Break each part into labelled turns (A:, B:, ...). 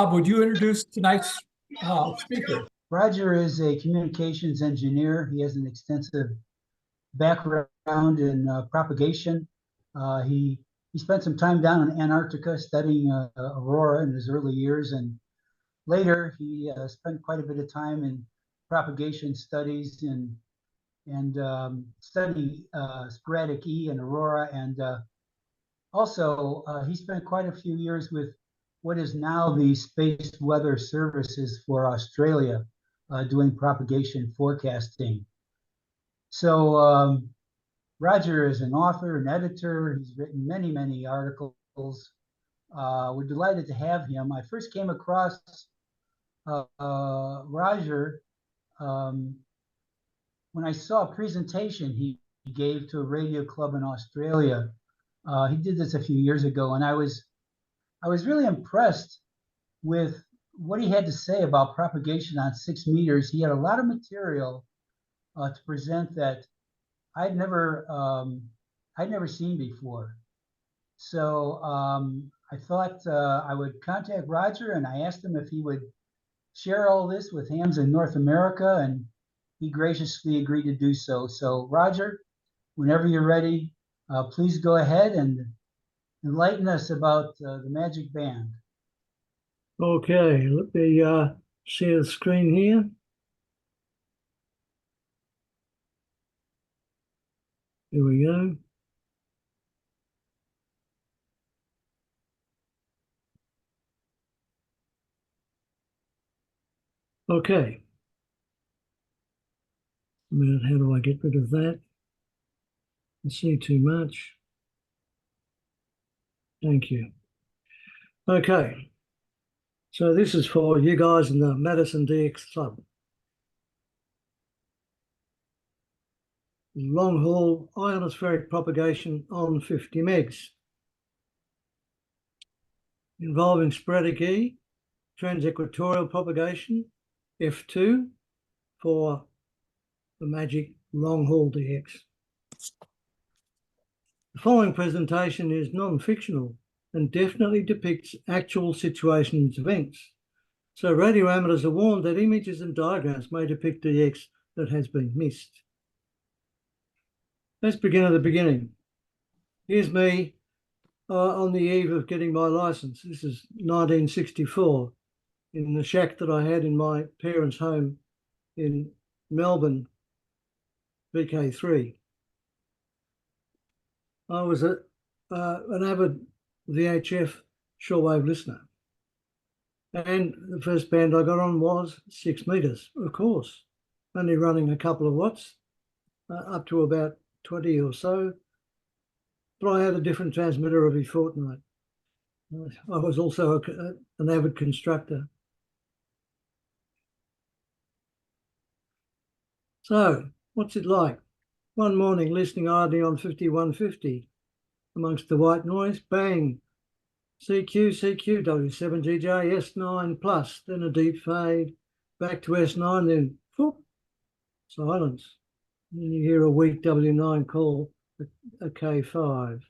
A: Bob, would you introduce tonight's speaker?
B: Roger is a communications engineer. He has an extensive background in propagation. He spent some time down in Antarctica studying aurora in his early years, and later he spent quite a bit of time in propagation studies and studying sporadic E and aurora, and also he spent quite a few years with what is now the Space Weather Services for Australia, doing propagation forecasting. So Roger is an author, an editor. He's written many, many articles. We're delighted to have him. I first came across Roger when I saw a presentation he gave to a radio club in Australia. He did this a few years ago, and I was really impressed with what he had to say about propagation on 6 meters. He had a lot of material to present that I'd never seen before. So I thought I would contact Roger, and I asked him if he would share all this with hams in North America, and he graciously agreed to do so. So Roger, whenever you're ready, please go ahead and enlighten us about the magic band.
C: Okay, let me share the screen here. Here we go. Okay. A minute, how do I get rid of that? I see too much. Thank you. Okay. So this is for you guys in the Madison DX Club. Long haul ionospheric propagation on 50 megs. Involving sporadic E, transequatorial propagation, F2 for the magic long haul DX. The following presentation is non-fictional and definitely depicts actual situations, events. So radio amateurs are warned that images and diagrams may depict DX that has been missed. Let's begin at the beginning. Here's me on the eve of getting my license. This is 1964 in the shack that I had in my parents' home in Melbourne, VK3. I was an avid VHF shortwave listener. And the first band I got on was 6 meters, of course, only running a couple of watts, up to about 20 or so. But I had a different transmitter every fortnight. I was also an avid constructor. So, what's it like? One morning, listening idly on 5150, amongst the white noise, bang, CQ, W7GJ, S9 plus, then a deep fade, back to S9, then whoop, silence. And then you hear a weak W9 call, a K5.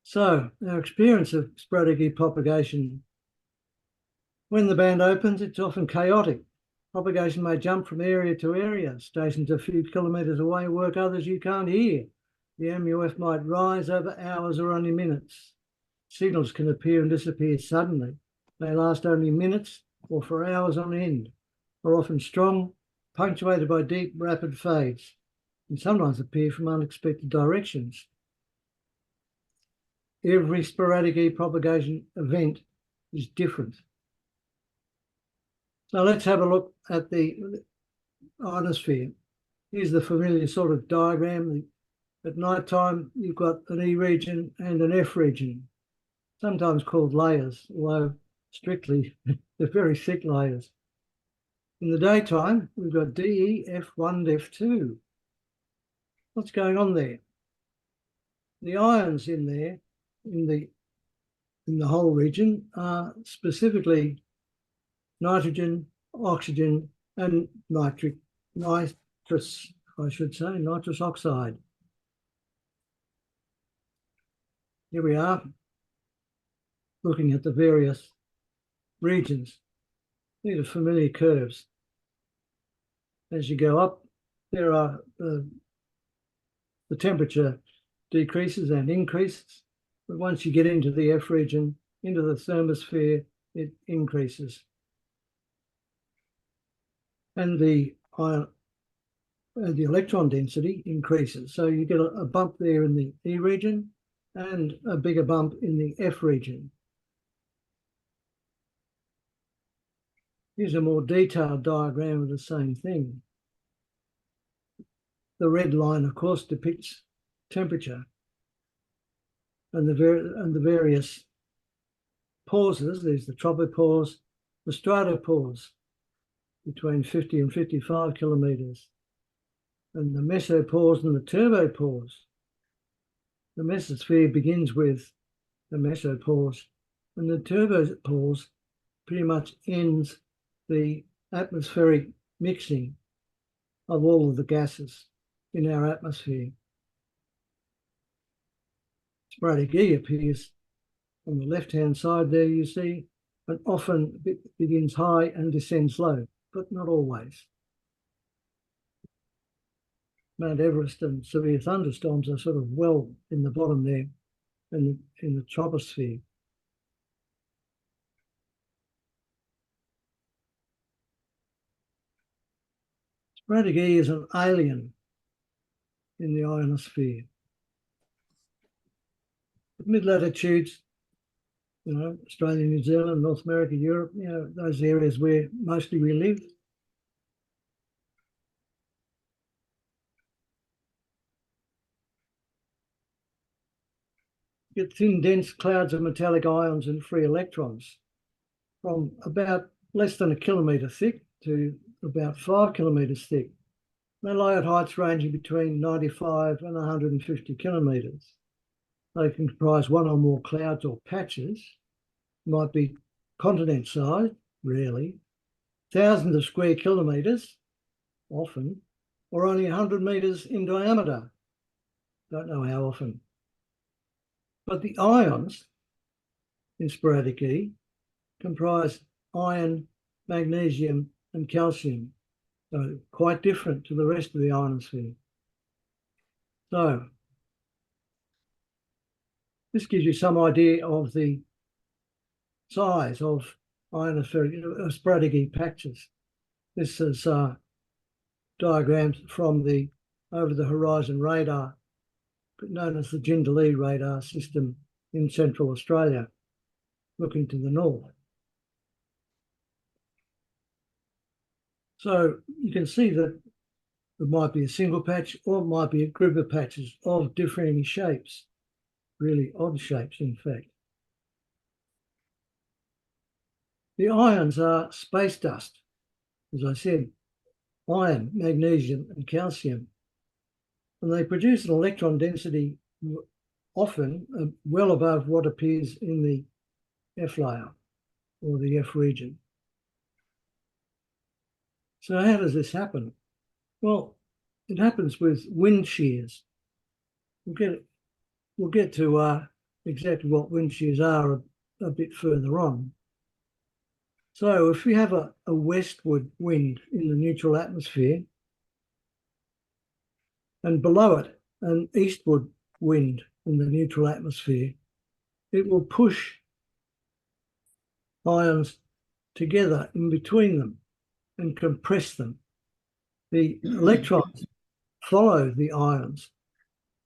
C: So, our experience of sporadic E propagation, when the band opens, it's often chaotic. Propagation may jump from area to area. Stations a few kilometres away work others you can't hear. The MUF might rise over hours or only minutes. Signals can appear and disappear suddenly. They last only minutes or for hours on end, are often strong, punctuated by deep, rapid fades, and sometimes appear from unexpected directions. Every sporadic E propagation event is different. So let's have a look at the ionosphere. Here's the familiar sort of diagram. At night time, you've got an E region and an F region, sometimes called layers, although strictly they're very thick layers. In the daytime, we've got DE, F1, F2. What's going on there? The ions in there, in the whole region, are specifically nitrogen, oxygen, and nitrous, I should say, nitrous oxide. Here we are. looking at the various regions. These are familiar curves. As you go up, there are the temperature decreases and increases. But once you get into the F region, into the thermosphere, it increases. And the electron density increases. So you get a bump there in the E region and a bigger bump in the F region. Here's a more detailed diagram of the same thing. The red line, of course, depicts temperature and the various pauses. There's the tropopause, the stratopause between 50 and 55 kilometers, and the mesopause and the turbopause. The mesosphere begins with the mesopause, and the turbopause pretty much ends the atmospheric mixing of all of the gases in our atmosphere. Sporadic E appears on the left-hand side there, you see, and often it begins high and descends low, but not always. Mount Everest and severe thunderstorms are sort of well in the bottom there in the troposphere. Sporadic E is an alien in the ionosphere. Mid-latitudes, Australia, New Zealand, North America, Europe, those areas where mostly we live. You get thin, dense clouds of metallic ions and free electrons from about less than 1 kilometre thick to about 5 kilometres thick. They lie at heights ranging between 95 and 150 kilometres. They can comprise one or more clouds or patches. Might be continent-sized, rarely, thousands of square kilometres, often, or only 100 metres in diameter. Don't know how often. But the ions in sporadic E comprise iron, magnesium, and calcium, so quite different to the rest of the ionosphere. So this gives you some idea of the size of ionospheric sporadic E patches. This is diagrams from the over-the-horizon radar, known as the Jindalee radar system in Central Australia, looking to the north. So you can see that it might be a single patch or it might be a group of patches of differing shapes, really odd shapes, in fact. The ions are space dust, as I said, iron, magnesium, and calcium. And they produce an electron density often well above what appears in the F layer or the F region. So how does this happen? Well, it happens with wind shears. We'll get to exactly what wind shears are a bit further on. So if we have a westward wind in the neutral atmosphere, and below it an eastward wind in the neutral atmosphere, it will push ions together in between them and compress them. The electrons follow the ions,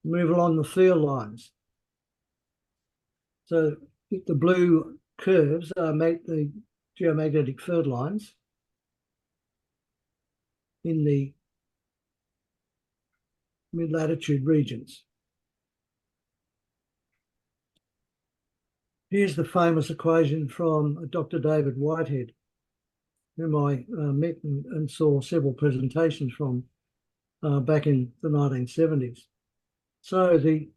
C: move along the field lines. So the blue curves are the geomagnetic field lines in the mid-latitude regions. Here's the famous equation from Dr. David Whitehead, whom I met and saw several presentations from back in the 1970s. So the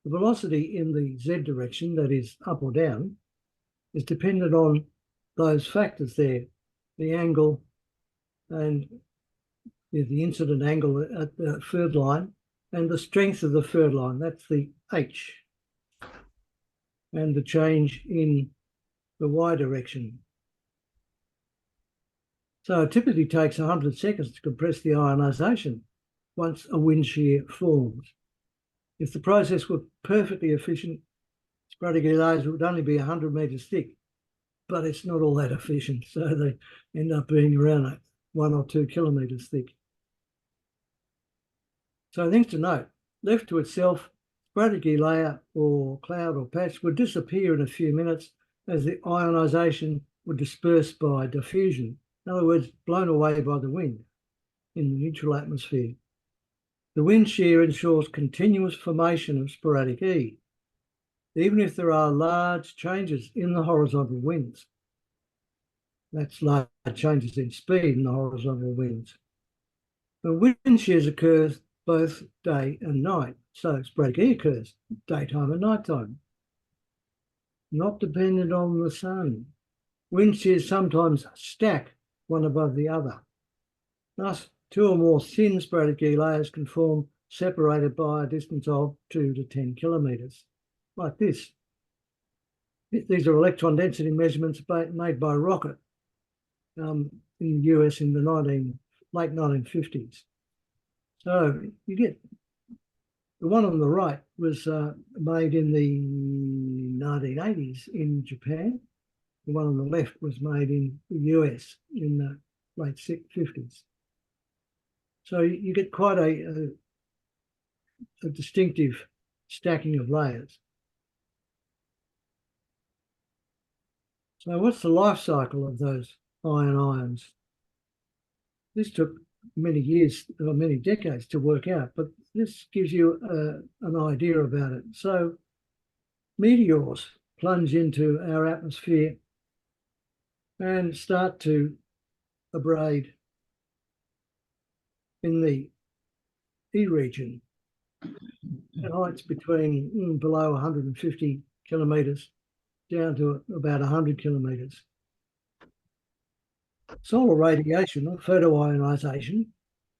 C: velocity in the Z direction, that is up or down, is dependent on those factors there, the angle and the incident angle at the field line and the strength of the field line, that's the H. and the change in the Y direction. So it typically takes 100 seconds to compress the ionisation once a wind shear forms. If the process were perfectly efficient, sporadic layers would only be 100 metres thick, but it's not all that efficient, so they end up being around 1 or 2 kilometres thick. So things to note: left to itself, sporadic layer or cloud or patch would disappear in a few minutes as the ionisation would disperse by diffusion. In other words, blown away by the wind in the neutral atmosphere. The wind shear ensures continuous formation of sporadic E, even if there are large changes in the horizontal winds. That's large changes in speed in the horizontal winds. The wind shears occur both day and night, so sporadic E occurs daytime and nighttime, not dependent on the sun. Wind shears sometimes stack one above the other. Thus, 2 or more thin sporadic E layers can form separated by a distance of 2 to 10 kilometres, like this. These are electron density measurements made by rocket in the US in the late 1950s. So you get the one on the right was made in the 1980s in Japan. The one on the left was made in the US in the late 50s. So you get quite a distinctive stacking of layers. So what's the life cycle of those ions? This took many years, or many decades to work out, but this gives you an idea about it. So meteors plunge into our atmosphere and start to abrade in the E region at heights between below 150 kilometres down to about 100 kilometres. Solar radiation or photoionisation,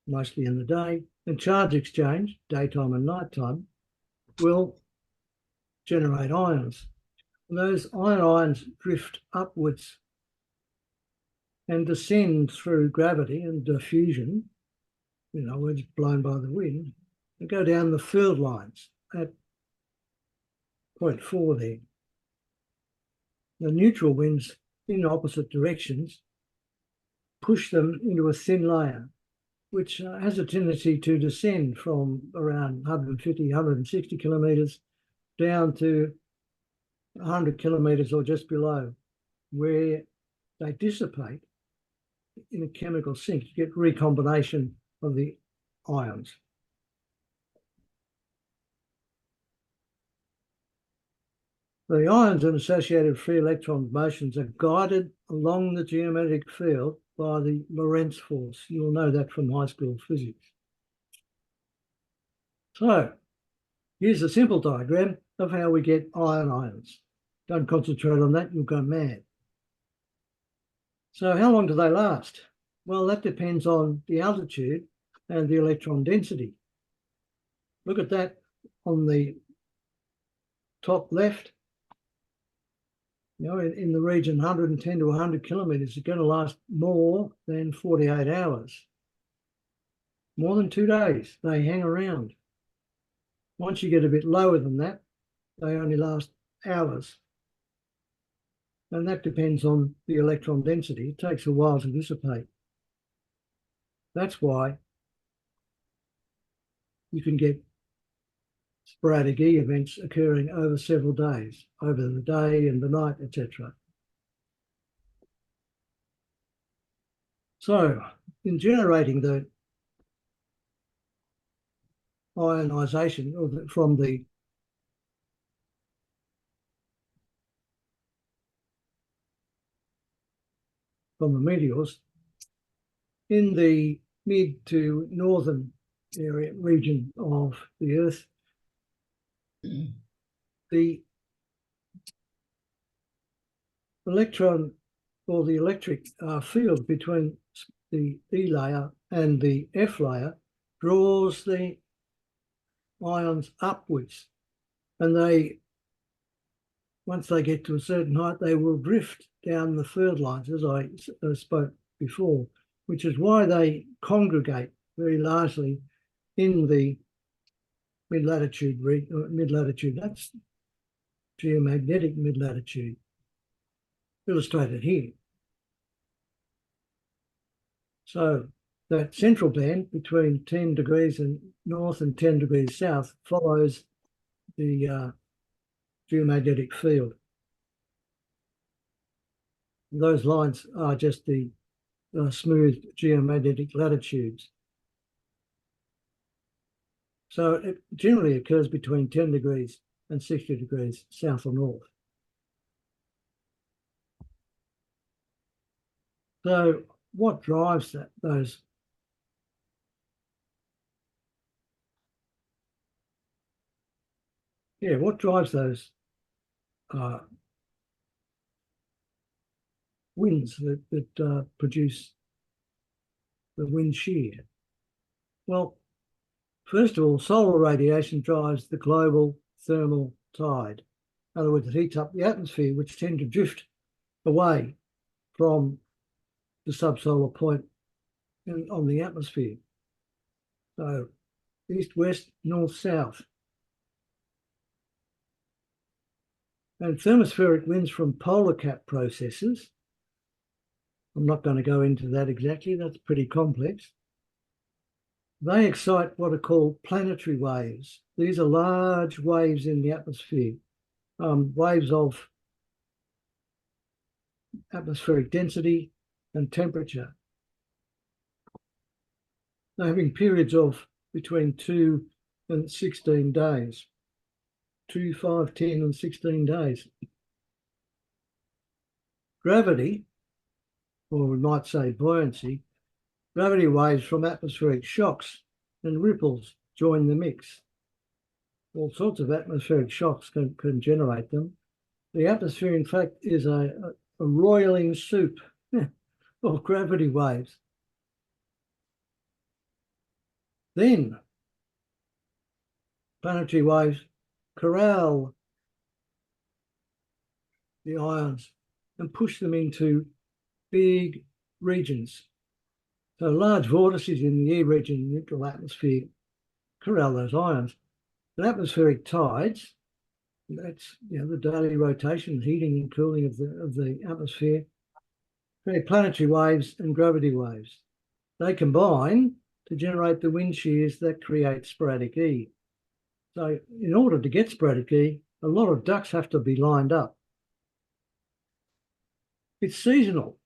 C: mostly in the day, and charge exchange, daytime and nighttime, will generate ions. And those ions drift upwards and descend through gravity and diffusion, in other words, blown by the wind, and go down the field lines at point 4 there. The neutral winds in opposite directions push them into a thin layer, which has a tendency to descend from around 150, 160 kilometres down to 100 kilometres or just below, where they dissipate in a chemical sink. You get recombination of the ions. The ions and associated free electron motions are guided along the geometric field by the Lorentz force. You'll know that from high school physics. So here's a simple diagram of how we get ions. Don't concentrate on that, you'll go mad. So how long do they last? Well, that depends on the altitude and the electron density. Look at that on the top left. You know, in the region 110 to 100 kilometres, it's going to last more than 48 hours. More than 2 days, they hang around. Once you get a bit lower than that, they only last hours. And that depends on the electron density. It takes a while to dissipate. That's why you can get sporadic E events occurring over several days, over the day and the night, etc. So, in generating the ionisation from the meteors, in the mid to northern region of the Earth, the electron or the electric field between the E layer and the F layer draws the ions upwards, and they once they get to a certain height, they will drift down the third lines, as I spoke before, which is why they congregate very largely in the mid-latitude. That's geomagnetic mid-latitude, illustrated here. So that central band between 10 degrees and north and 10 degrees south follows the geomagnetic field. Those lines are just the smooth geomagnetic latitudes. So it generally occurs between 10 degrees and 60 degrees south or north. So what drives those? Yeah, what drives those winds that produce the wind shear? Well, first of all, solar radiation drives the global thermal tide. In other words, it heats up the atmosphere, which tend to drift away from the subsolar point on the atmosphere. So east, west, north, south. And thermospheric winds from polar cap processes. I'm not going to go into that exactly. That's pretty complex. They excite what are called planetary waves. These are large waves in the atmosphere, waves of atmospheric density and temperature. They're having periods of between 2 and 16 days. 2, 5, 10, and 16 days. Gravity, or we might say buoyancy, gravity waves from atmospheric shocks and ripples join the mix. All sorts of atmospheric shocks can generate them. The atmosphere, in fact, is a roiling soup of gravity waves. Then planetary waves corral the ions and push them into big regions. So large vortices in the E region, neutral atmosphere, corral those ions. And atmospheric tides, that's the daily rotation, heating and cooling of the atmosphere, create planetary waves and gravity waves. They combine to generate the wind shears that create sporadic E. So in order to get sporadic E, a lot of ducks have to be lined up. It's seasonal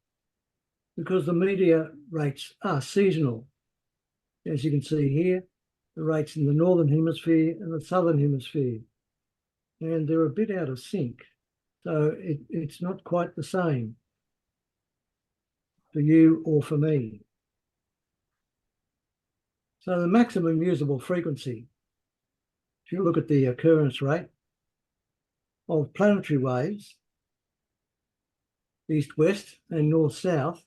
C: because the meteor rates are seasonal. As you can see here, the rates in the northern hemisphere and the southern hemisphere. And they're a bit out of sync. So it's not quite the same for you or for me. So the maximum usable frequency, if you look at the occurrence rate of planetary waves, east-west and north-south,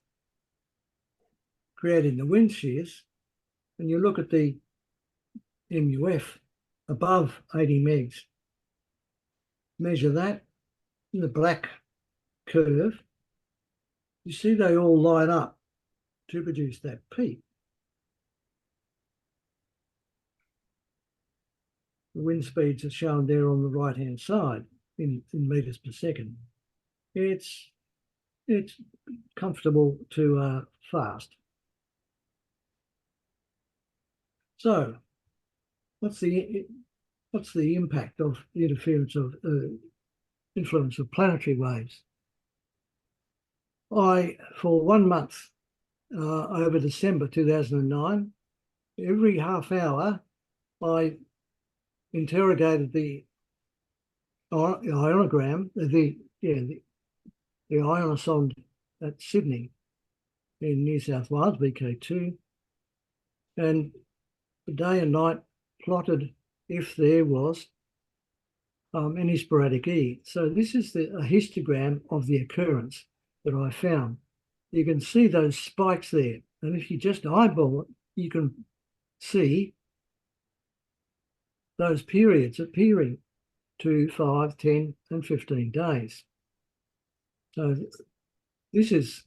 C: creating the wind shears, and you look at the MUF above 80 megs, measure that in the black curve, you see they all line up to produce that peak. The wind speeds are shown there on the right-hand side in meters per second. It's comfortable to fast. So what's the impact of the interference of influence of planetary waves? For 1 month over December 2009, every half hour I interrogated the ionogram, the ionosonde at Sydney in New South Wales, VK2, and day and night plotted if there was any sporadic E. So this is a histogram of the occurrence that I found. You can see those spikes there, and if you just eyeball it, you can see those periods appearing 2, 5, 10, and 15 days. So this is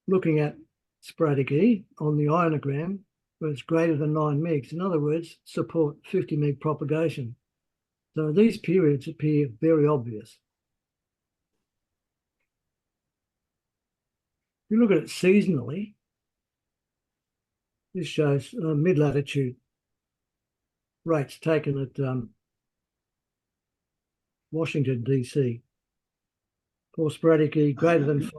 C: looking at sporadic E on the ionogram, where it's greater than 9 megs. In other words, support 50 meg propagation. So these periods appear very obvious. If you look at it seasonally, this shows mid-latitude rates taken at Washington, DC, for sporadic E greater than 5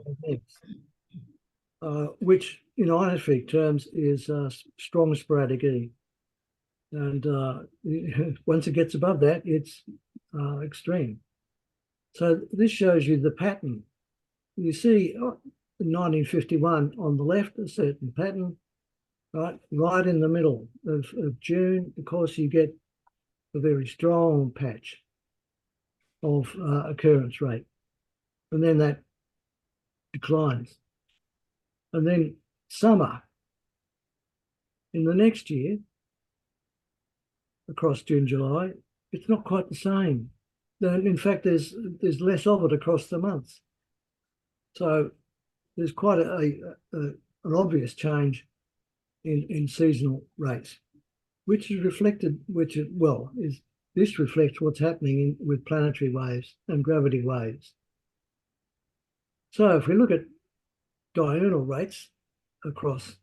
C: megs, which in ionospheric terms is strong sporadic E. And once it gets above that, it's extreme. So this shows you the pattern. You see in 1951 on the left, a certain pattern, right in the middle of June, of course, you get a very strong patch of occurrence rate. And then that declines. And then summer in the next year, across June, July, it's not quite the same. In fact, there's less of it across the months. So there's quite an obvious change in seasonal rates, which is reflected, this reflects what's happening with planetary waves and gravity waves. So if we look at diurnal rates across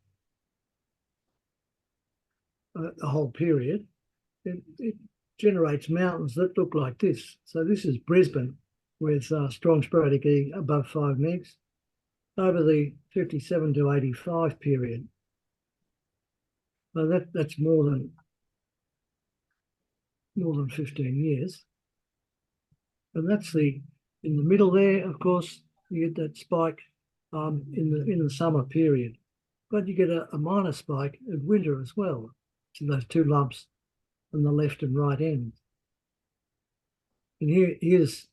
C: a whole period, it generates mountains that look like this. So this is Brisbane with strong sporadic E above 5 megs over the 57 to 85 period. So that's more than 15 years. And that's in the middle there, of course, you get that spike in the summer period. But you get a minor spike at winter as well. So those two lumps on the left and right end. And this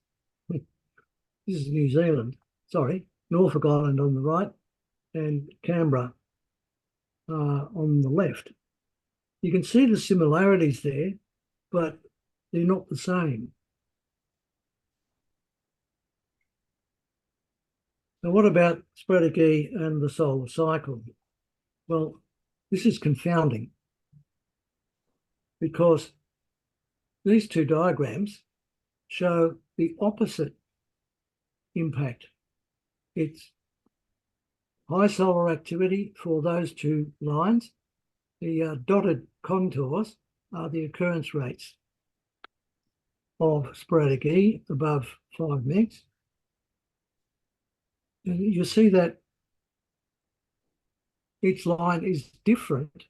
C: is New Zealand, Norfolk Island on the right and Canberra on the left. You can see the similarities there, but they're not the same. Now, what about sporadic E and the solar cycle? Well, this is confounding because these two diagrams show the opposite impact. It's high solar activity for those two lines. The dotted contours are the occurrence rates of sporadic E above 5 megs. And you see that each line is different.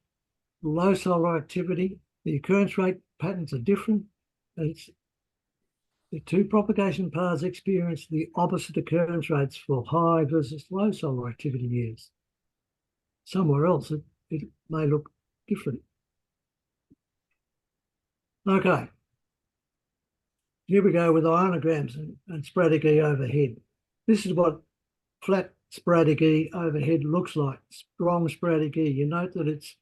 C: Low solar activity, the occurrence rate patterns are different. And the two propagation paths experience the opposite occurrence rates for high versus low solar activity years. Somewhere else, it may look different. Okay. Here we go with ionograms and sporadic E overhead. This is what flat sporadic E overhead looks like, strong sporadic E. You note that it's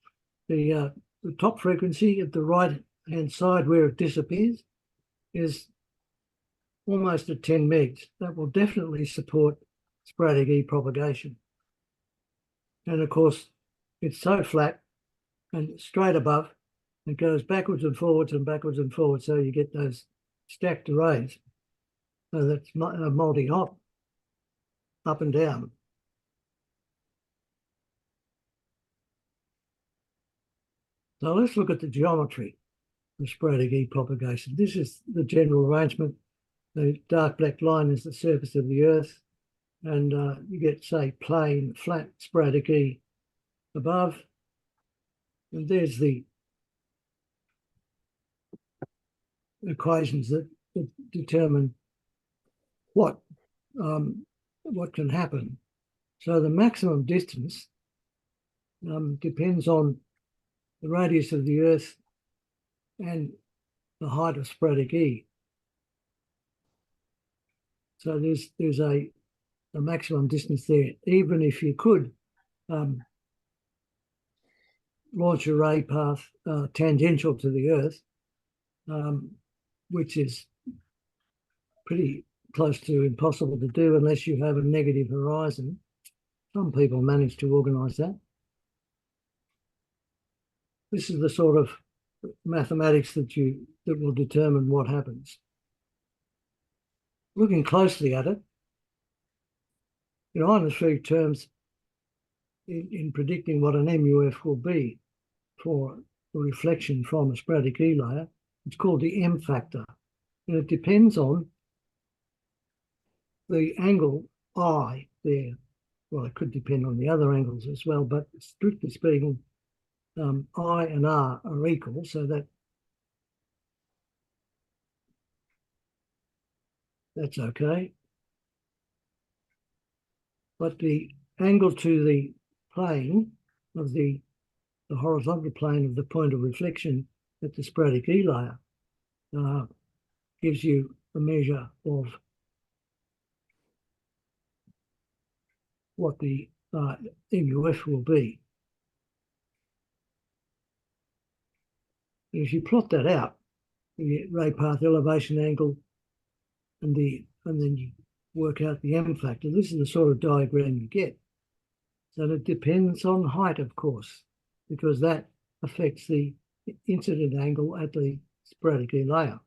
C: the top frequency at the right-hand side where it disappears is almost at 10 megs. That will definitely support sporadic E propagation. And of course, it's so flat and straight above, it goes backwards and forwards and backwards and forwards, so you get those stacked arrays. So that's a multi-hop, up and down. So let's look at the geometry of sporadic E propagation. This is the general arrangement. The dark black line is the surface of the Earth, and you get, say, plain, flat sporadic E above. And there's the equations that determine what can happen. So the maximum distance depends on the radius of the Earth and the height of sporadic E. So there's a maximum distance there, even if you could launch a ray path tangential to the Earth, which is pretty close to impossible to do unless you have a negative horizon. Some people manage to organise that. This is the sort of mathematics that will determine what happens. Looking closely at it, in ionospheric terms, in predicting what an MUF will be for the reflection from a sporadic E layer, it's called the M factor. And it depends on the angle I there. Well, it could depend on the other angles as well, but strictly speaking, I and R are equal, so that's okay. But the angle to the plane of the horizontal plane of the point of reflection at the sporadic E layer gives you a measure of what the MUF will be. If you plot that out, you get ray path elevation angle, and then you work out the M factor. This is the sort of diagram you get. So it depends on height, of course, because that affects the incident angle at the sporadic E layer,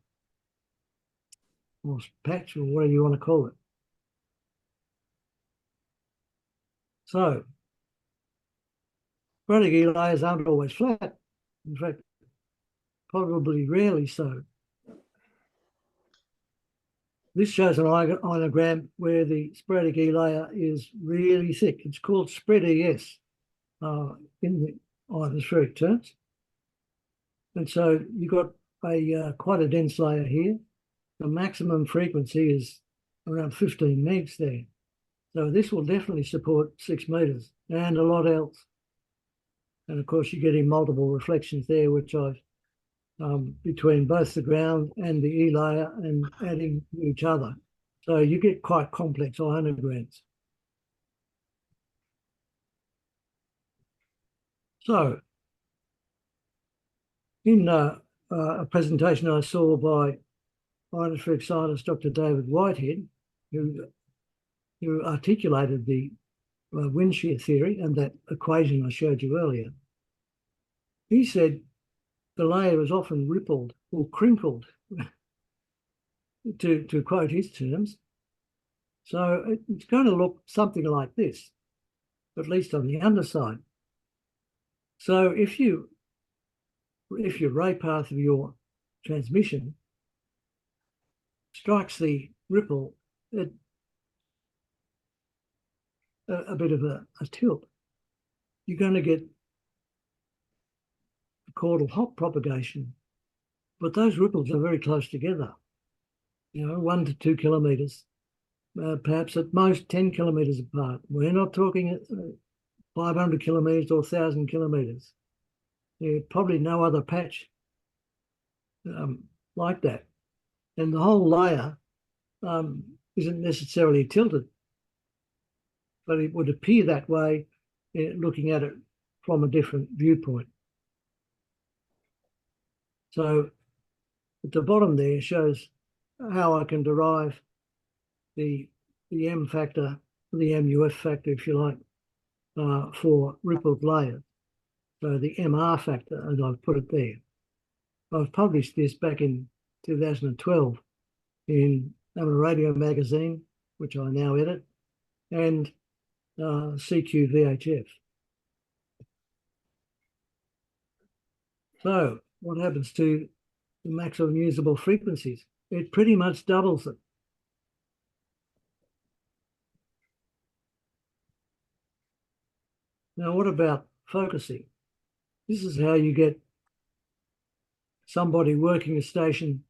C: or patch, or whatever you want to call it. So sporadic E layers aren't always flat. In fact, probably rarely so. This shows an ionogram where the sporadic E layer is really thick. It's called spread ES in the ionospheric terms. And so you've got quite a dense layer here. The maximum frequency is around 15 megs there. So this will definitely support 6 meters and a lot else. And of course, you're getting multiple reflections there, which I've between both the ground and the E layer and adding to each other. So you get quite complex ionograms. So in a presentation I saw by ionospheric scientist Dr. David Whitehead, who articulated the wind shear theory and that equation I showed you earlier, he said the layer is often rippled or crinkled, to quote his terms. So it's going to look something like this, at least on the underside. So if your ray path of your transmission strikes the ripple at a bit of a tilt, you're going to get a caudal Hopf propagation. But those ripples are very close together, 1 to 2 kilometres, perhaps at most 10 kilometres apart. We're not talking 500 kilometres or 1,000 kilometres. There's probably no other patch like that. And the whole layer isn't necessarily tilted, but it would appear that way looking at it from a different viewpoint. So at the bottom there shows how I can derive the M factor, the MUF factor, if you like, for rippled layers. So the MR factor, as I've put it there. I've published this back in 2012 in Amateur Radio magazine, which I now edit, and CQ-VHF. So what happens to the maximum usable frequencies? It pretty much doubles them. Now, what about focusing? This is how you get somebody working a station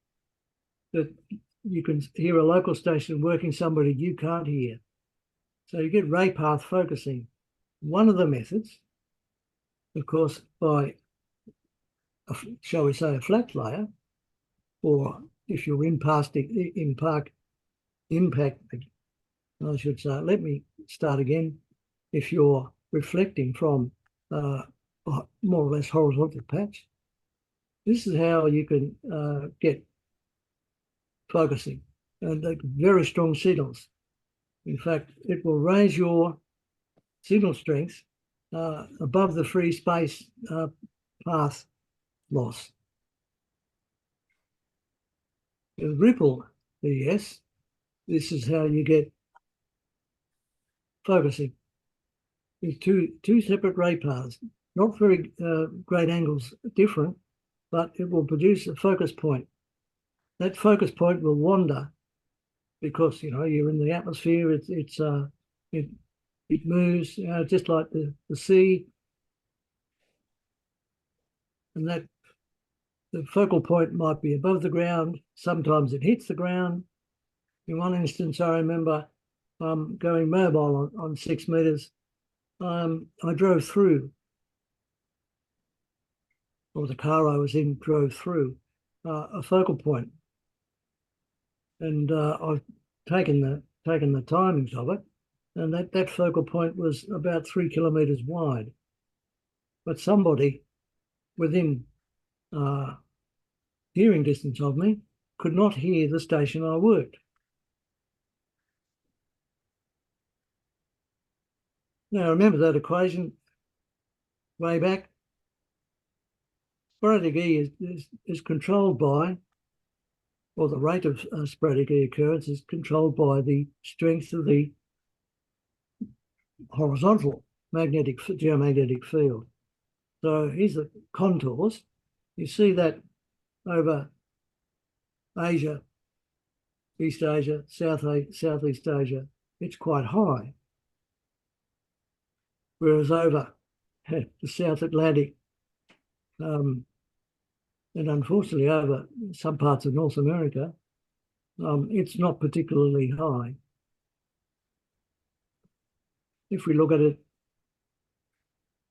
C: that you can hear, a local station working somebody you can't hear. So you get ray path focusing. One of the methods, of course, by, shall we say, a flat layer, or if you're impact, I should say, let me start again. If you're reflecting from a more or less horizontal patch, this is how you can get focusing. and very strong signals. In fact, it will raise your signal strength above the free space path loss. The ripple BS, this is how you get focusing. There's two separate ray paths, not very great angles different, but it will produce a focus point. That focus point will wander because you're in the atmosphere. It moves just like the sea, and that the focal point might be above the ground. Sometimes it hits the ground. In one instance, I remember going mobile on 6 meters. I drove through, or the car I was in drove through a focal point, and I've taken the timings of it, and that focal point was about 3 kilometers wide. But somebody within hearing distance of me could not hear the station I worked. Now, remember that equation way back? Sporadic E is controlled by, or the rate of sporadic E occurrence is controlled by the strength of the horizontal geomagnetic field. So here's the contours. You see that over Asia, East Asia, Southeast Asia, it's quite high. Whereas over the South Atlantic, and unfortunately over some parts of North America, it's not particularly high. If we look at it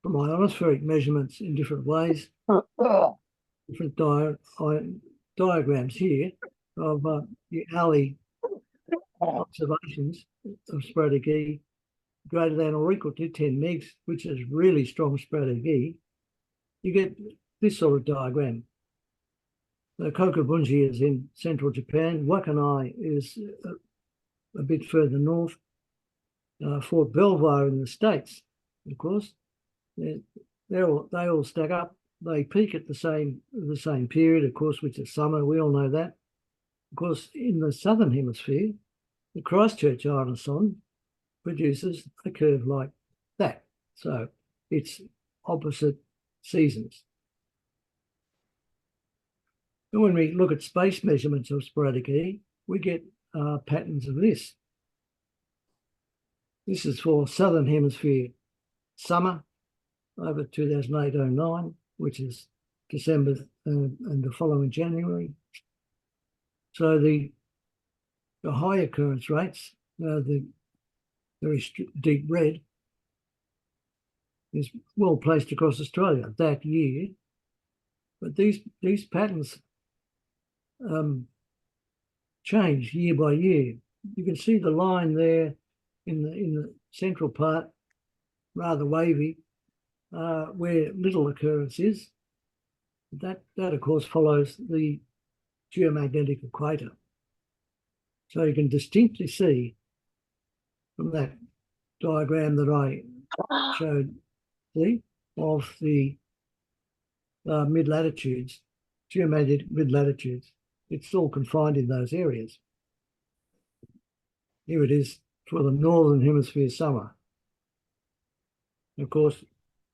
C: from ionospheric measurements in different ways, different diagrams here of the alley observations of sporadic E greater than or equal to 10 megs, which is really strong sporadic E, you get this sort of diagram. The Kokubunji is in central Japan. Wakanai is a bit further north. Fort Belvoir in the States, of course, they all stack up. They peak at the same period, of course, which is summer. We all know that. Of course, in the southern hemisphere, the Christchurch ionoson produces a curve like that. So it's opposite seasons. And when we look at space measurements of sporadic E, we get patterns of this. This is for southern hemisphere summer over 2008-09, which is December and the following January. So the high occurrence rates, the very deep red, is well placed across Australia that year. But these patterns change year by year. You can see the line there in the central part, rather wavy, where little occurrence is. That of course follows the geomagnetic equator. So you can distinctly see from that diagram that I showed, of the mid-latitudes, geomagnetic mid-latitudes. It's all confined in those areas. Here it is for the northern hemisphere summer. Of course,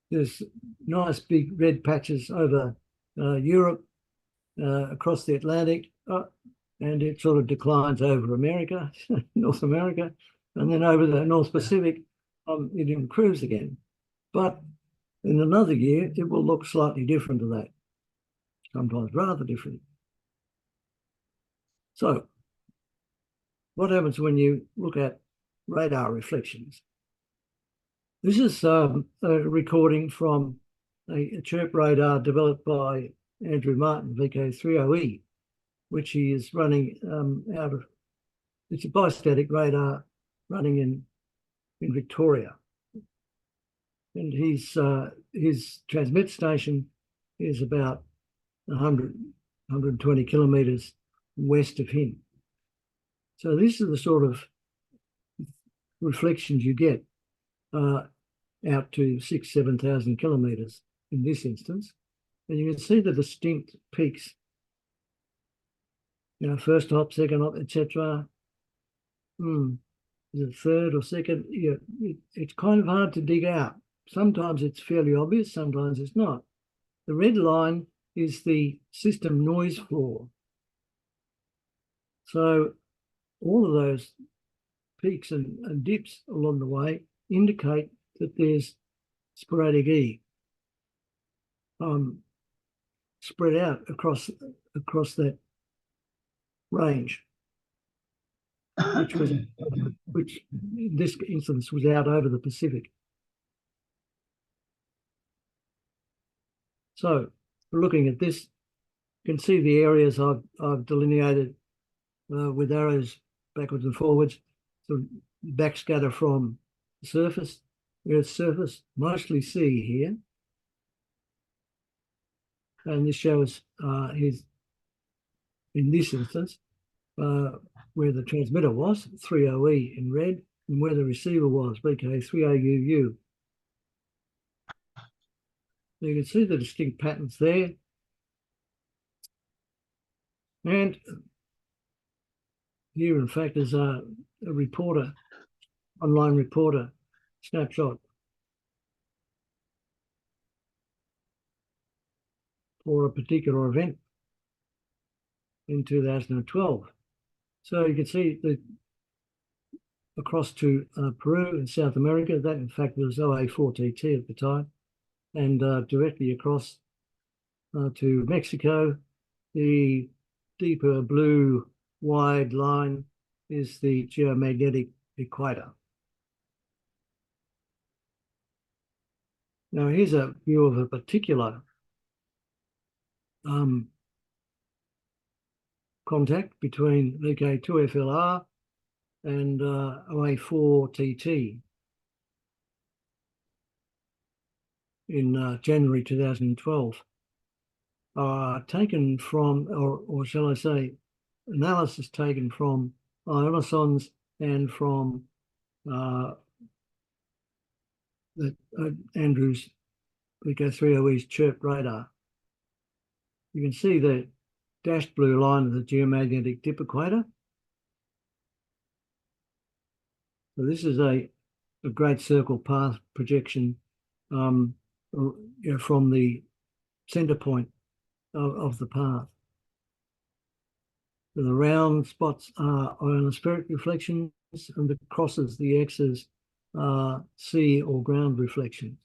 C: there's nice big red patches over Europe, across the Atlantic, and it sort of declines over America, North America, and then over the North Pacific, it improves again. But in another year, it will look slightly different to that, sometimes rather different. So what happens when you look at radar reflections? This is a recording from a chirp radar developed by Andrew Martin, VK2ZRH, which he is running out of. It's a bistatic radar running in Victoria. And his transmit station is about 120 kilometres west of him. So this is the sort of reflections you get out to 7,000 kilometers in this instance. And you can see the distinct peaks, first hop, second hop, etc. Is it third or second? Yeah, it's kind of hard to dig out. Sometimes it's fairly obvious, sometimes it's not. The red line is the system noise floor. So all of those peaks and dips along the way indicate that there's sporadic E spread out across that range, which in this instance was out over the Pacific. So looking at this, you can see the areas I've delineated with arrows backwards and forwards, sort of backscatter from the surface, Earth's surface, mostly sea here. And this shows in this instance, where the transmitter was, 30E in red, and where the receiver was, VK3UU. So you can see the distinct patterns there. And here, in fact, is a reporter, online reporter snapshot for a particular event in 2012. So you can see that across to Peru and South America, that in fact was OA4TT at the time, and directly across to Mexico. The deeper blue wide line is the geomagnetic equator. Now here's a view of a particular contact between VK2FLR and OA4TT in January 2012, taken from, or shall I say, analysis taken from ionosons and from Andrews VK3OE's chirp radar. You can see the dashed blue line of the geomagnetic dip equator. So this is a great circle path projection from the center point of the path. So the round spots are ionospheric reflections, and the crosses, the X's, are sea or ground reflections.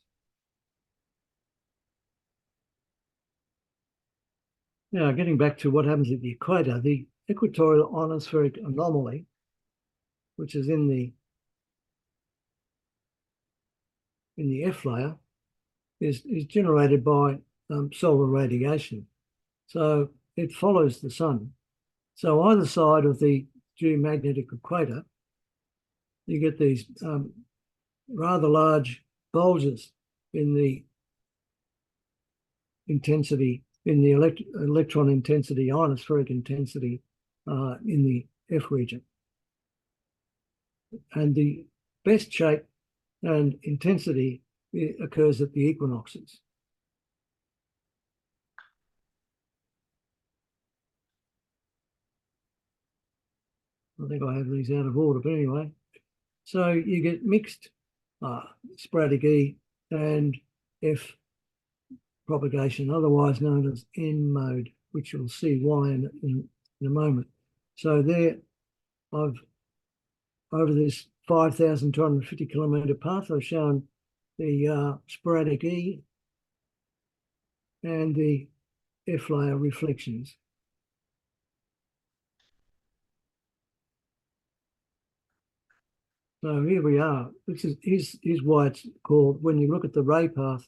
C: Now, getting back to what happens at the equator, the equatorial ionospheric anomaly, which is in the F layer, is generated by solar radiation. So it follows the sun. So either side of the geomagnetic equator, you get these rather large bulges in the intensity, in the electron intensity, ionospheric intensity in the F region. And the best shape and intensity occurs at the equinoxes. I think I have these out of order, but anyway. So you get mixed sporadic E and F propagation, otherwise known as N mode, which you'll see why in a moment. So there, over this 5,250 kilometre path, I've shown the sporadic E and the F layer reflections. So here we are. This is why it's called, when you look at the ray path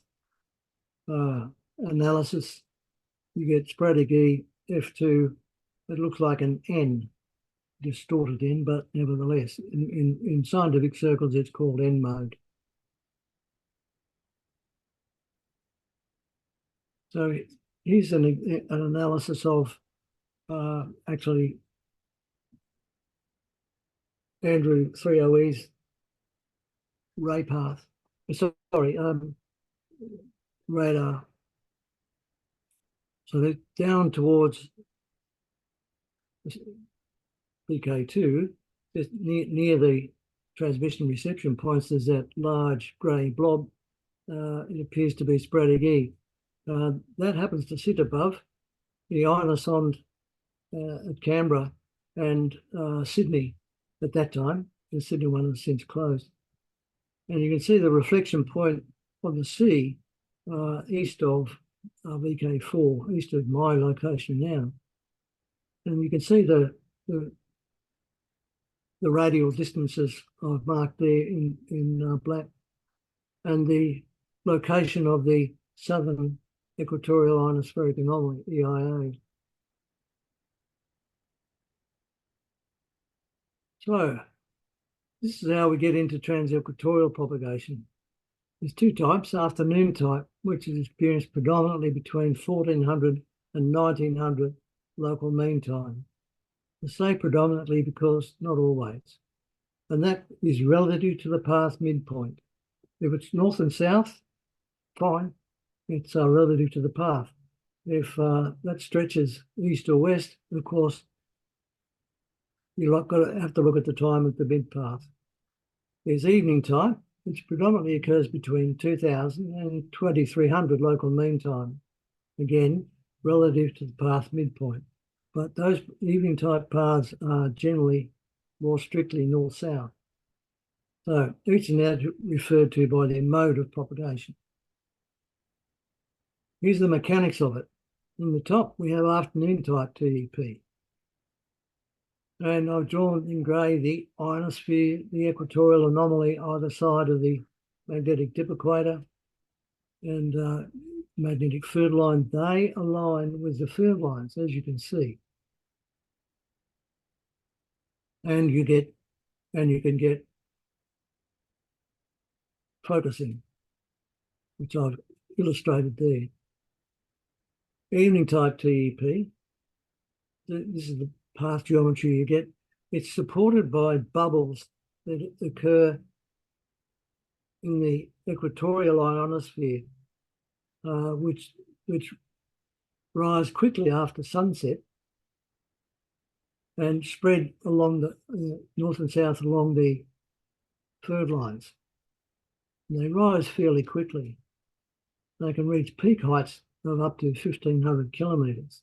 C: analysis, you get sporadic E, F2, it looks like an N, distorted N, but nevertheless, in scientific circles, it's called N mode. So here's an analysis of actually Andrew 3OE's ray path. Sorry, radar. So they're down towards VK2, just near the transmission reception points. There's that large grey blob. It appears to be sporadic E. That happens to sit above the Ionospheric at Canberra and Sydney at that time. The Sydney one has since closed. And you can see the reflection point of the sea east of VK4, east of my location now. And you can see the radial distances I've marked there in black, and the location of the Southern Equatorial Ionospheric Anomaly, EIA. So this is how we get into transequatorial propagation. There's two types: afternoon type, which is experienced predominantly between 1400 and 1900 local mean time. I say predominantly because not always. And that is relative to the path midpoint. If it's north and south, fine, it's relative to the path. If that stretches east or west, of course, you have to look at the time of the mid path. There's evening type, which predominantly occurs between 2000 and 2300 local mean time. Again, relative to the path midpoint. But those evening type paths are generally more strictly north-south. So each are now referred to by their mode of propagation. Here's the mechanics of it. In the top, we have afternoon type TEP. And I've drawn in grey the ionosphere, the equatorial anomaly either side of the magnetic dip equator and magnetic field line. They align with the field lines, as you can see. And you can get focusing, which I've illustrated there. Evening type TEP. This is the path geometry you get. It's supported by bubbles that occur in the equatorial ionosphere, which rise quickly after sunset and spread along the north and south along the field lines. And they rise fairly quickly. They can reach peak heights of up to 1,500 kilometres.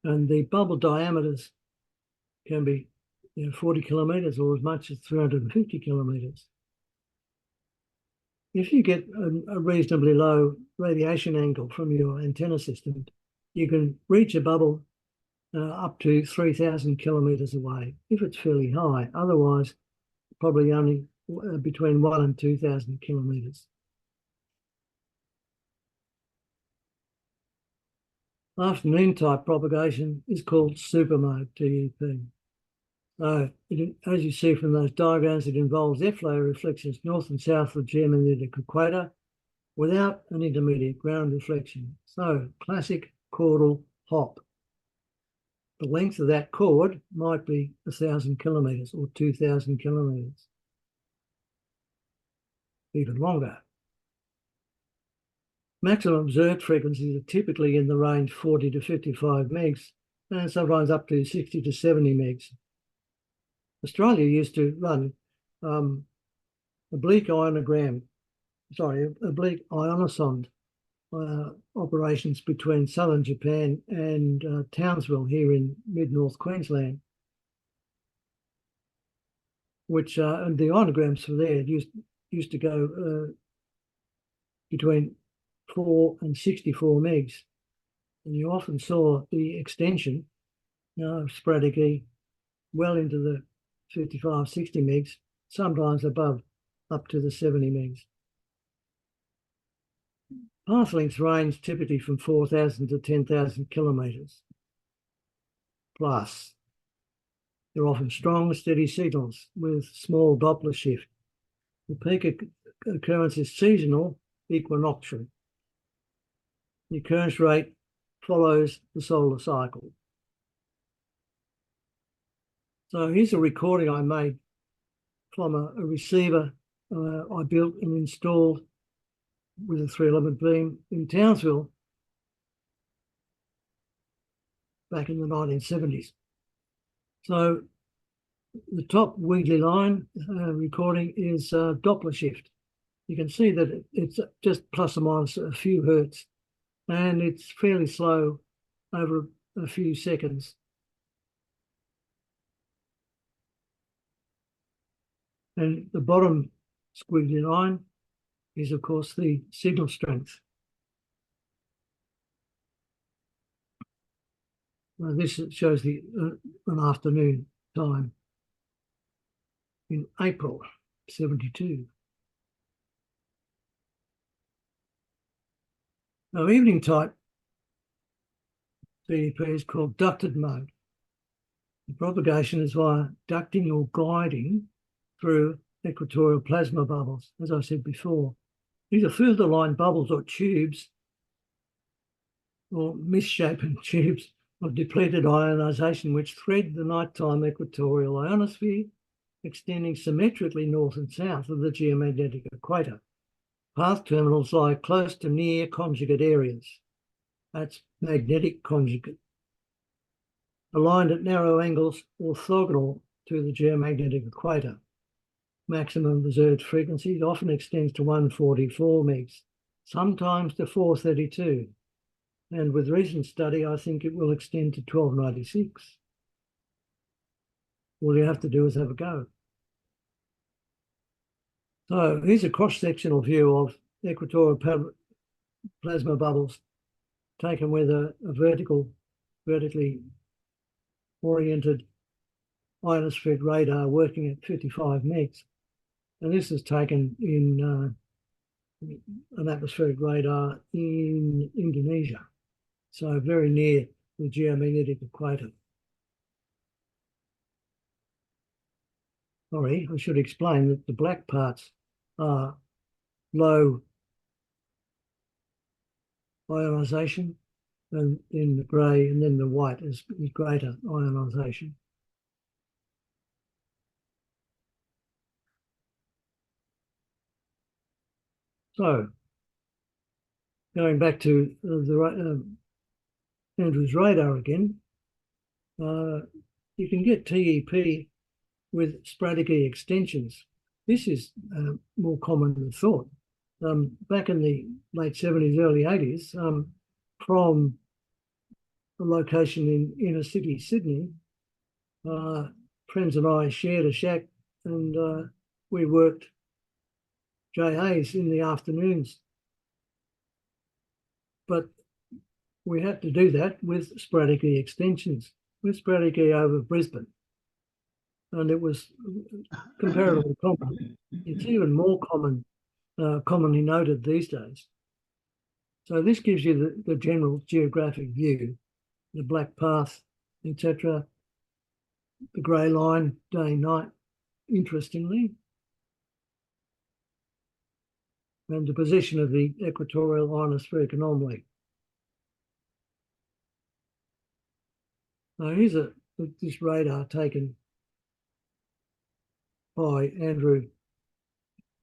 C: And the bubble diameters can be 40 kilometres or as much as 350 kilometres. If you get a reasonably low radiation angle from your antenna system, you can reach a bubble up to 3,000 kilometres away, if it's fairly high. Otherwise, probably only between 1,000 and 2,000 kilometres. Afternoon type propagation is called supermode TEP. So as you see from those diagrams, it involves airflow reflections north and south of the geomagnetic equator without an intermediate ground reflection. So classic chordal hop. The length of that chord might be 1,000 kilometres or 2,000 kilometres, even longer. Maximum observed frequencies are typically in the range 40 to 55 megs and sometimes up to 60 to 70 megs. Australia used to run oblique ionosonde operations between southern Japan and Townsville here in mid-north Queensland, which and the ionograms for there used to go between 4 and 64 megs, and you often saw the extension sporadic E well into the 55, 60 megs, sometimes above up to the 70 megs. Path lengths range typically from 4,000 to 10,000 kilometres plus. They're often strong, steady signals with small Doppler shift. The peak occurrence is seasonal, equinoctial. The occurrence rate follows the solar cycle. So here's a recording I made from a receiver I built and installed with a 311 beam in Townsville back in the 1970s. So the top wiggly line recording is Doppler shift. You can see that it's just plus or minus a few hertz, and it's fairly slow over a few seconds. And the bottom squiggly line is, of course, the signal strength. This shows the an afternoon time in April 72. Now, evening type CEP is called ducted mode. The propagation is via ducting or guiding through equatorial plasma bubbles, as I said before. These are further line bubbles or tubes or misshapen tubes of depleted ionisation which thread the nighttime equatorial ionosphere, extending symmetrically north and south of the geomagnetic equator. Path terminals lie close to near conjugate areas. That's magnetic conjugate. Aligned at narrow angles orthogonal to the geomagnetic equator. Maximum observed frequency often extends to 144 megs, sometimes to 432. And with recent study, I think it will extend to 1296. All you have to do is have a go. So here's a cross-sectional view of equatorial plasma bubbles taken with a vertically oriented ionospheric radar working at 55 megs. And this is taken in an atmospheric radar in Indonesia, so very near the geomagnetic equator. Sorry, I should explain that the black parts are low ionisation, and then the grey, and then the white is greater ionisation. So, going back to Andrew's radar again, you can get TEP with sporadic extensions. This is more common than thought. Back in the late 70s, early 80s, from a location in inner city Sydney, friends and I shared a shack, and we worked JAs in the afternoons. But we had to do that with sporadic extensions, with sporadic over Brisbane. And it was comparatively common. It's even more commonly noted these days. So this gives you the general geographic view, the black path, etc., the grey line, day, night, interestingly, and the position of the equatorial ionospheric anomaly. Now here's this radar taken by Andrew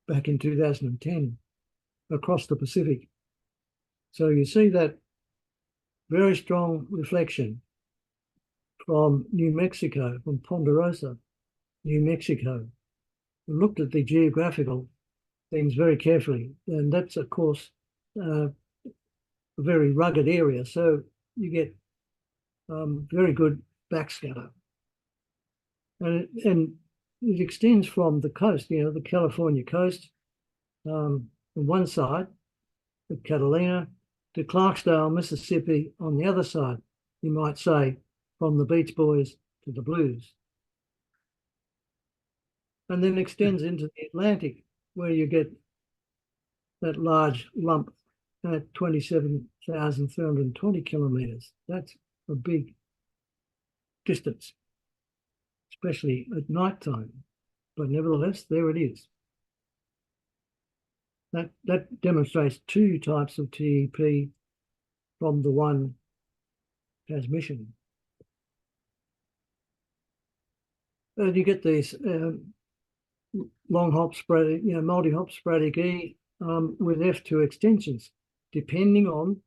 C: back in 2010 across the Pacific. So you see that very strong reflection from New Mexico, from Ponderosa, New Mexico. We looked at the geographical things very carefully, and that's, of course, a very rugged area, so you get very good backscatter. And it extends from the coast, the California coast, on one side, at Catalina, to Clarksdale, Mississippi on the other side, you might say, from the Beach Boys to the Blues. And then extends into the Atlantic, where you get that large lump at 27,320 kilometres. That's a big distance, especially at night time. But nevertheless, there it is. That demonstrates two types of TEP from the one transmission. and you get these long hop sporadic, multi-hop sporadic E with F2 extensions, depending on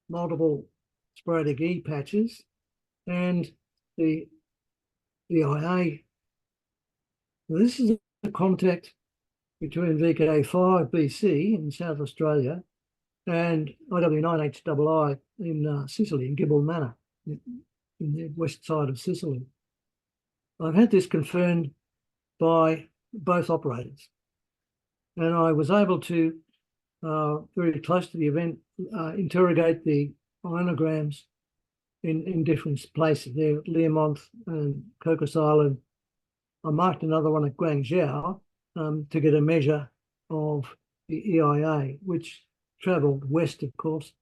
C: multiple sporadic E patches and the IA. This is a contact between VK5 BC in South Australia and IW9HII in Sicily, in Gibble Manor, in the west side of Sicily. I've had this confirmed by both operators, and I was able to, very close to the event, interrogate the ionograms in different places there at Learmonth and Cocos Island. I marked another one at Guangzhou to get a measure of the EIA, which travelled west, of course,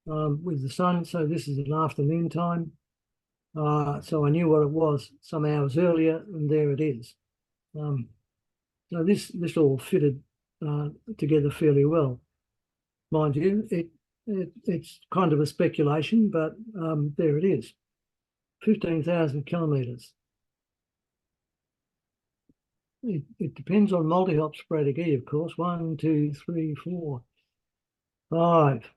C: with the sun. So this is an afternoon time. So I knew what it was some hours earlier, and there it is. So this all fitted together fairly well. Mind you, it's kind of a speculation, but there it is, 15,000 kilometres. It depends on multi-hop sporadic E, of course. 1, 2, 3, 4, 5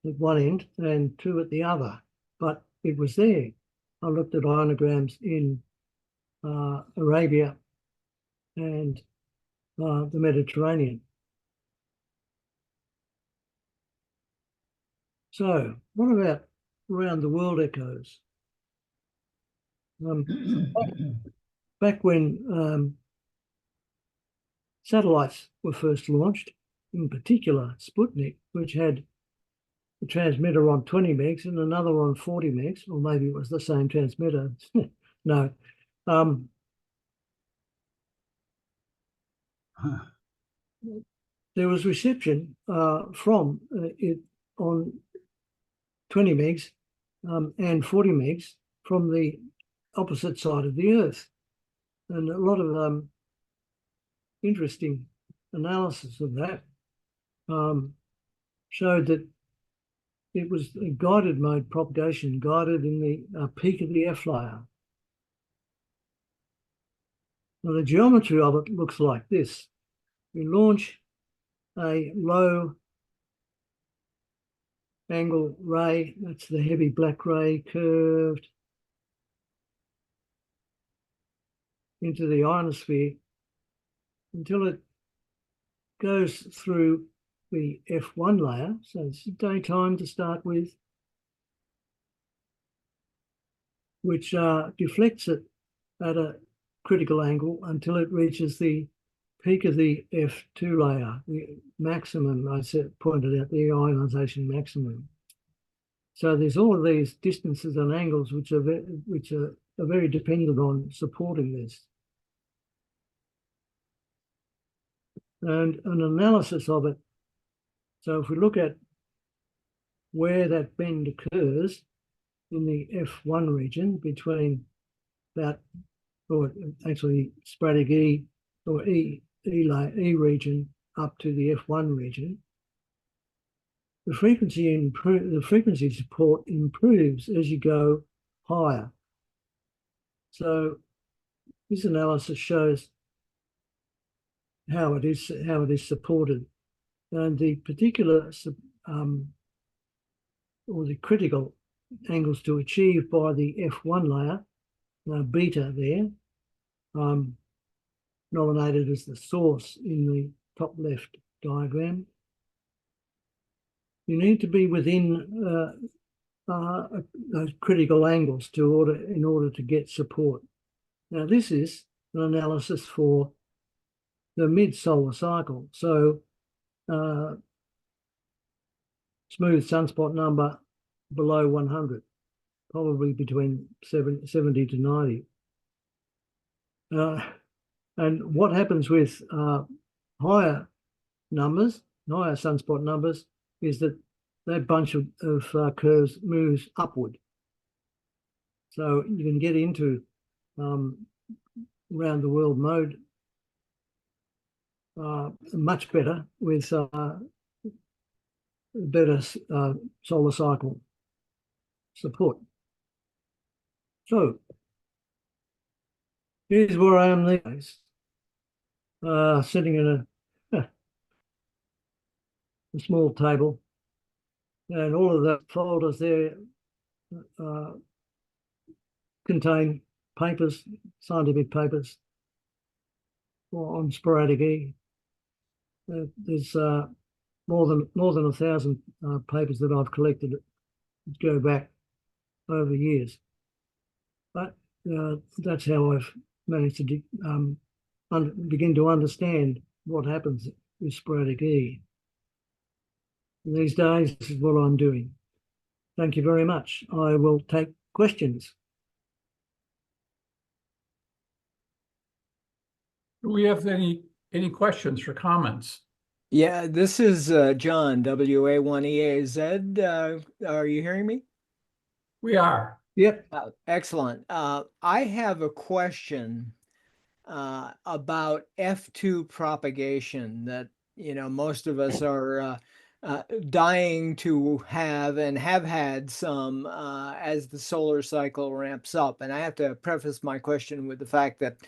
C: at one end and 2 at the other, but it was there. I looked at ionograms in Arabia and the Mediterranean. So what about around the world echoes? Back when satellites were first launched, in particular Sputnik, which had a transmitter on 20 megs and another on 40 megs, or maybe it was the same transmitter. No. There was reception from it on 20 megs and 40 megs from the opposite side of the Earth. And a lot of interesting analysis of that showed that it was a guided mode propagation, guided in the peak of the F layer. Now, the geometry of it looks like this. We launch a low angle ray, that's the heavy black ray, curved into the ionosphere until it goes through the F1 layer. So it's daytime to start with, which deflects it at a critical angle until it reaches the peak of the F2 layer, the maximum, pointed out, the ionization maximum. So there's all of these distances and angles which are very dependent on supporting this. And an analysis of it. So if we look at where that bend occurs in the F1 region between that, or actually sporadic E or E region up to the F1 region, the frequency support improves as you go higher. So this analysis shows how it is supported, and the particular or the critical angles to achieve by the F1 layer, beta there, nominated as the source in the top left diagram. You need to be within those critical angles in order to get support. Now, this is an analysis for the mid-solar cycle. So smooth sunspot number below 100, probably between 70 to 90. And what happens with higher numbers, higher sunspot numbers, is that bunch of curves moves upward. So you can get into round the world mode much better with better solar cycle support. So here's where I am these days, sitting in a small table, and all of the folders there contain papers, scientific papers on sporadic E. There's more than 1,000 papers that I've collected that go back over years. But that's how I've managed to begin to understand what happens with sporadic E. These days, this is what I'm doing. Thank you very much. I will take questions.
A: Do we have any questions or comments?
D: Yeah, this is John, WA1EAZ. Are you hearing me?
A: We are.
C: Yep.
D: Excellent. I have a question about F2 propagation that, most of us are dying to have and have had some as the solar cycle ramps up. And I have to preface my question with the fact that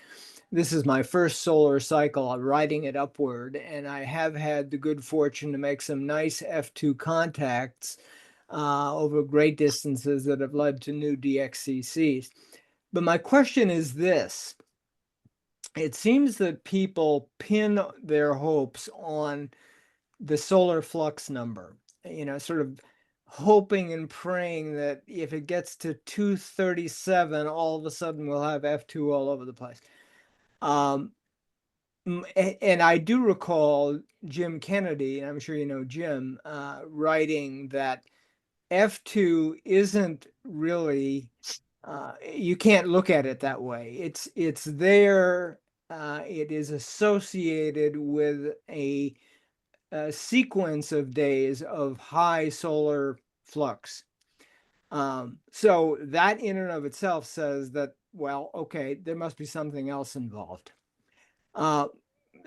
D: this is my first solar cycle. I'm riding it upward, and I have had the good fortune to make some nice F2 contacts over great distances that have led to new DXCCs. But my question is this. It seems that people pin their hopes on the solar flux number, sort of hoping and praying that if it gets to 237, all of a sudden we'll have F2 all over the place. And I do recall Jim Kennedy, and I'm sure you know Jim, writing that F2 isn't really, you can't look at it that way. It's there. It is associated with a sequence of days of high solar flux. So that in and of itself says that, well, okay, there must be something else involved.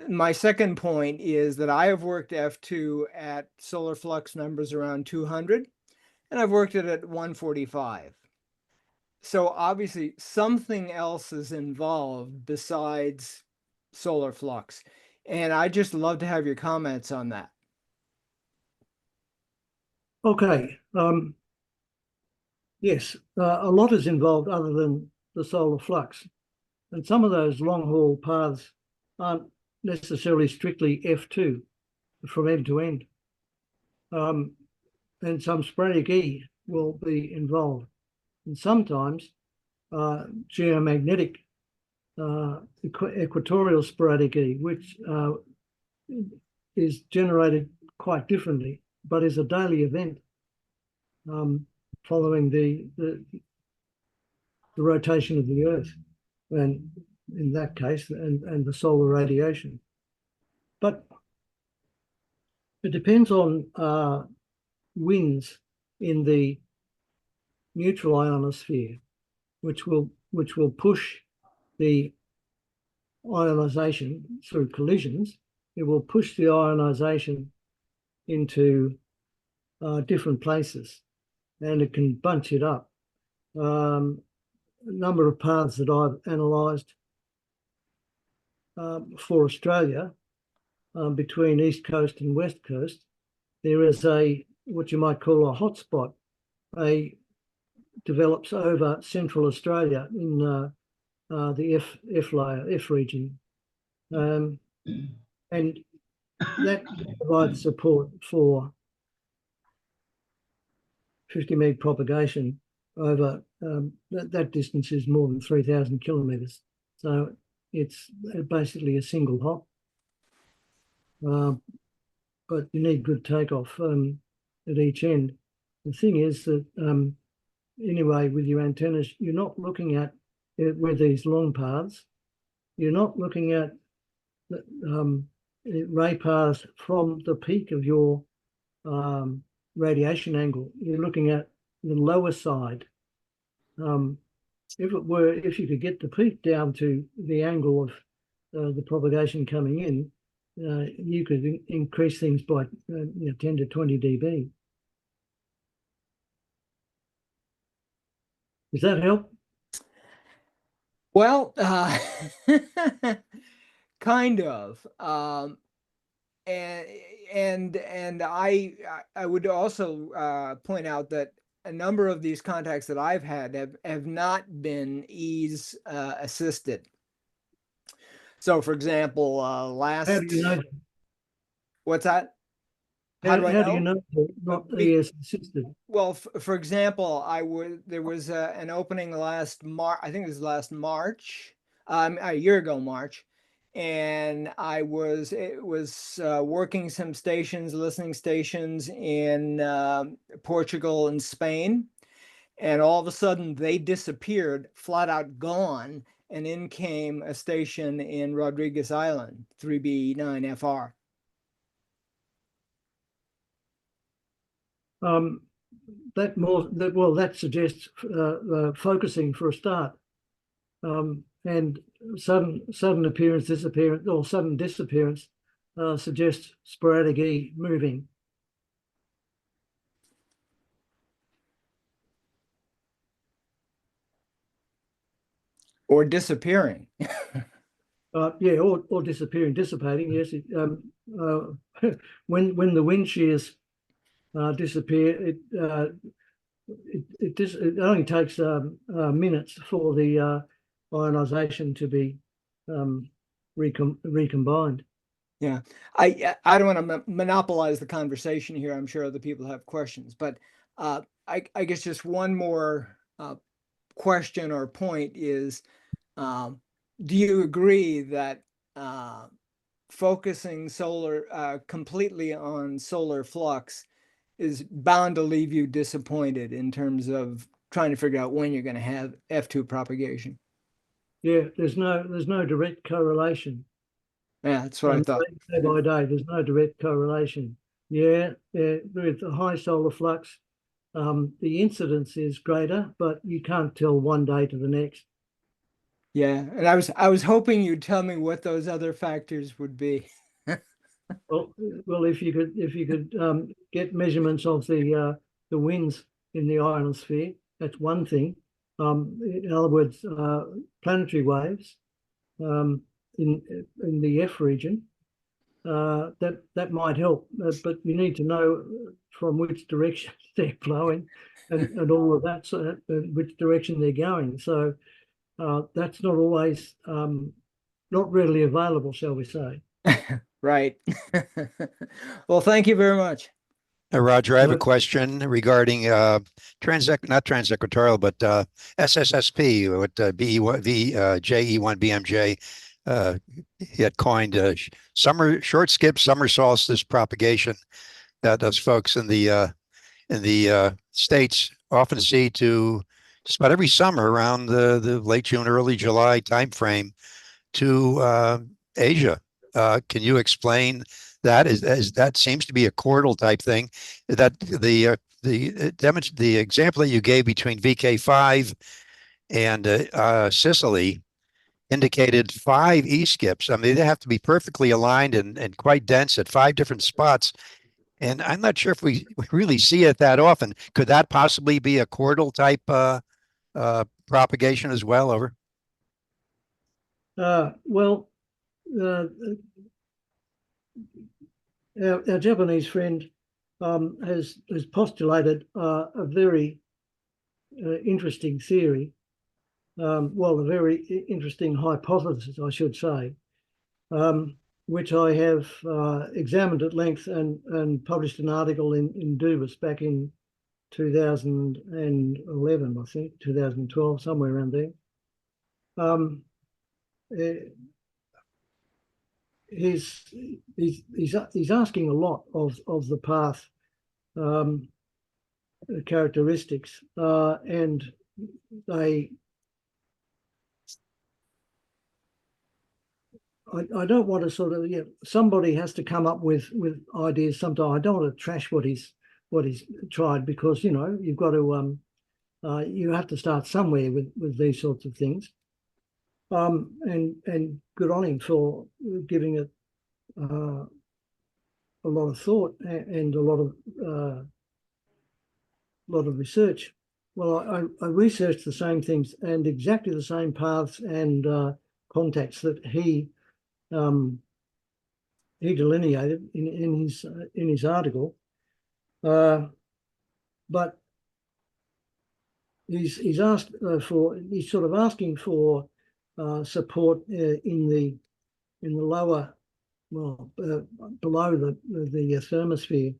D: My second point is that I have worked F2 at solar flux numbers around 200, and I've worked it at 145. So obviously something else is involved besides solar flux. And I just love to have your comments on that.
C: Okay. Yes, a lot is involved other than the solar flux. And some of those long haul paths aren't necessarily strictly F2 from end to end. And some sporadic E will be involved. And sometimes geomagnetic equatorial sporadic E, which is generated quite differently, but is a daily event following the rotation of the Earth, and in that case, and the solar radiation. But it depends on winds in the neutral ionosphere, which will push the ionization through collisions. It will push the ionization into different places, and it can bunch it up. A number of paths that I've analysed for Australia between East Coast and West Coast, there is what you might call a hotspot. Develops over Central Australia in the F layer, F region, and that provides support for 50 meg propagation over that distance is more than 3,000 kilometres. So it's basically a single hop, but you need good takeoff at each end. The thing is that anyway, with your antennas, you're not looking at it with these long paths. You're not looking at the ray paths from the peak of your radiation angle. You're looking at the lower side. If you could get the peak down to the angle of the propagation coming in, you could increase things by 10 to 20 dB. Does that help?
D: Well, kind of. And I would also point out that a number of these contacts that I've had have not been ease assisted. So, for example,
C: How do you know?
D: what's that? How do I
C: How do you
D: know?
C: know they're not ES assisted?
D: Well, for example, there was an opening last March. I think it was last March, a year ago March, and it was working some stations, listening stations in Portugal and Spain, and all of a sudden they disappeared, flat out gone, and in came a station in Rodriguez Island, 3B9FR.
C: That suggests focusing for a start, and sudden appearance, disappearance, or sudden disappearance suggests sporadic E moving.
D: Or disappearing.
C: Yeah, or disappearing, dissipating. Yes, when the wind shears disappear, it only takes minutes for the ionization to be recombined.
D: Yeah, I don't want to monopolize the conversation here. I'm sure other people have questions, but I guess just one more question or point is, do you agree that focusing completely on solar flux is bound to leave you disappointed in terms of trying to figure out when you're going to have F2 propagation?
C: Yeah, there's no direct correlation.
D: Yeah, that's what I thought.
C: Day by day, there's no direct correlation. Yeah, with the high solar flux, the incidence is greater, but you can't tell one day to the next.
D: Yeah, and I was hoping you'd tell me what those other factors would be.
C: Well, if you could get measurements of the winds in the ionosphere, that's one thing. In other words, planetary waves in the F region, that might help. But you need to know from which direction they're flowing, and all of that, so which direction they're going. So that's not always not readily available, shall we say?
D: Right. Well, thank you very much.
E: Roger, I have a question regarding not transequatorial, but SSSP, what JE1BMJ he had coined short skip summer solstice propagation that us folks in the States often see to just about every summer around the late June, early July timeframe to Asia. Can you explain that? Is that seems to be a chordal type thing? That the example that you gave between VK5 and Sicily indicated 5 E-skips. I mean, they have to be perfectly aligned and quite dense at 5 different spots. And I'm not sure if we really see it that often. Could that possibly be a chordal type propagation as well? Over.
C: Well, our Japanese friend has postulated a very interesting theory. Well, a very interesting hypothesis, I should say, which I have examined at length and published an article in Dubis back in 2011, I think, 2012, somewhere around there. He's asking a lot of the path characteristics, and I don't want to sort of, somebody has to come up with ideas sometime. I don't want to trash what he's tried, because you've got to you have to start somewhere with these sorts of things. And good on him for giving it a lot of thought and a lot of research. well, I researched the same things and exactly the same paths and contacts that he delineated in his article, but he's asked he's sort of asking for support in the lower, well, below the thermosphere,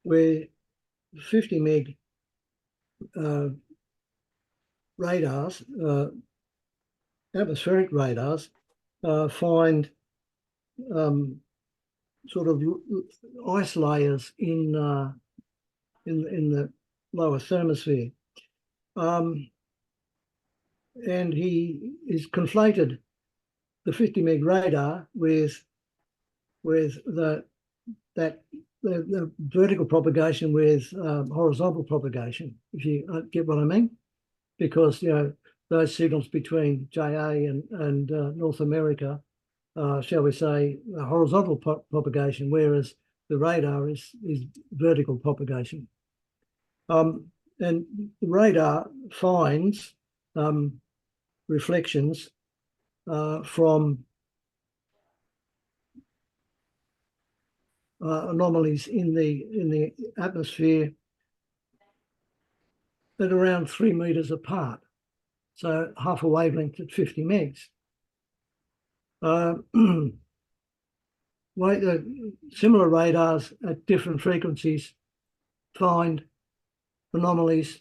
C: where 50 meg radars, atmospheric radars, find sort of ice layers in the lower thermosphere, and he is conflated the 50 meg radar with the vertical propagation with horizontal propagation, if you get what I mean, because those signals between JA and North America, shall we say, horizontal propagation, whereas the radar is vertical propagation. And the radar finds reflections from anomalies in the atmosphere at around 3 meters apart, so half a wavelength at 50 megs. Similar radars at different frequencies find anomalies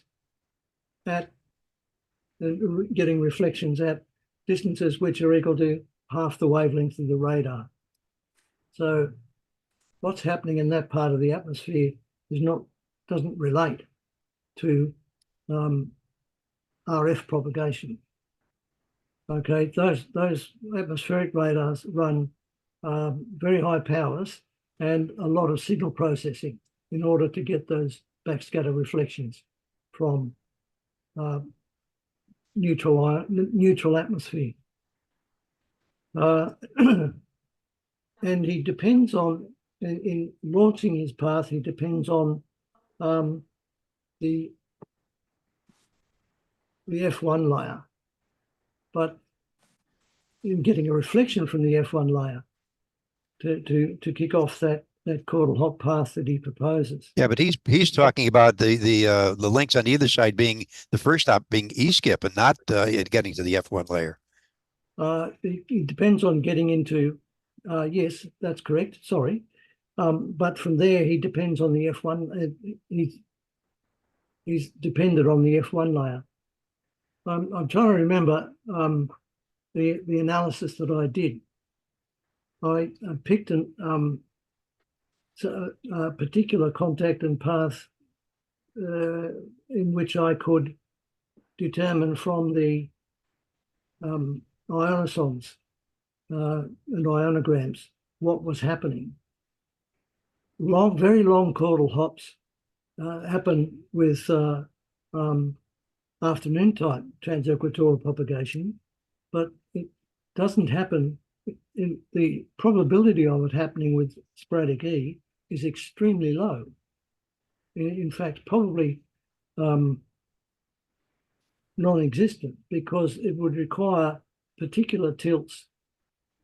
C: at getting reflections at distances which are equal to half the wavelength of the radar. So what's happening in that part of the atmosphere doesn't relate to RF propagation. Okay, those atmospheric radars run very high powers and a lot of signal processing in order to get those backscatter reflections from neutral atmosphere. And he depends on, in launching his path, he depends on the F1 layer, but in getting a reflection from the F1 layer to kick off that caudal hop path that he proposes.
E: Yeah, but he's talking about the links on either side being the first stop being E-skip and not it getting to the F1 layer.
C: It depends on getting into, yes, that's correct, sorry. But from there, he depends on the F1, he's dependent on the F1 layer. I'm trying to remember the analysis that I did. I picked a particular contact and path in which I could determine from the ionosondes and ionograms what was happening. Very long caudal hops happen with afternoon type transequatorial propagation, but it doesn't happen. The probability of it happening with sporadic E is extremely low. In fact, probably non-existent, because it would require particular tilts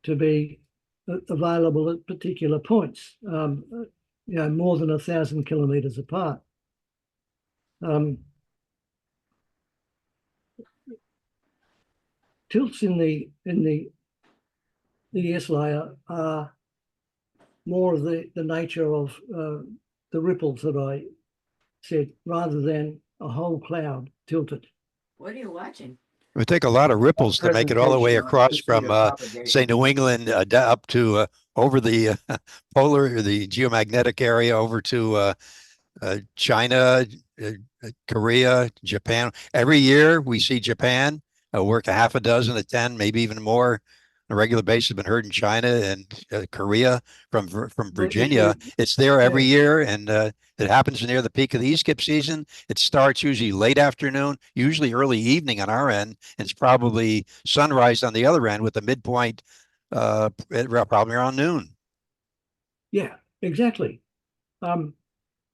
C: to be available at particular points, more than 1,000 kilometers apart. Tilts in the ES layer are more of the nature of the ripples that I said, rather than a whole cloud tilted.
F: What are you watching?
E: It would take a lot of ripples to make it all the way across from, say, New England up to over the polar, the geomagnetic area over to China, Korea, Japan. Every year we see Japan work a half a dozen to 10, maybe even more on a regular basis. Been heard in China and Korea from Virginia. It's there every year, and it happens near the peak of the E-skip season. It starts usually late afternoon, usually early evening on our end. And it's probably sunrise on the other end with the midpoint probably around noon.
C: Yeah, exactly.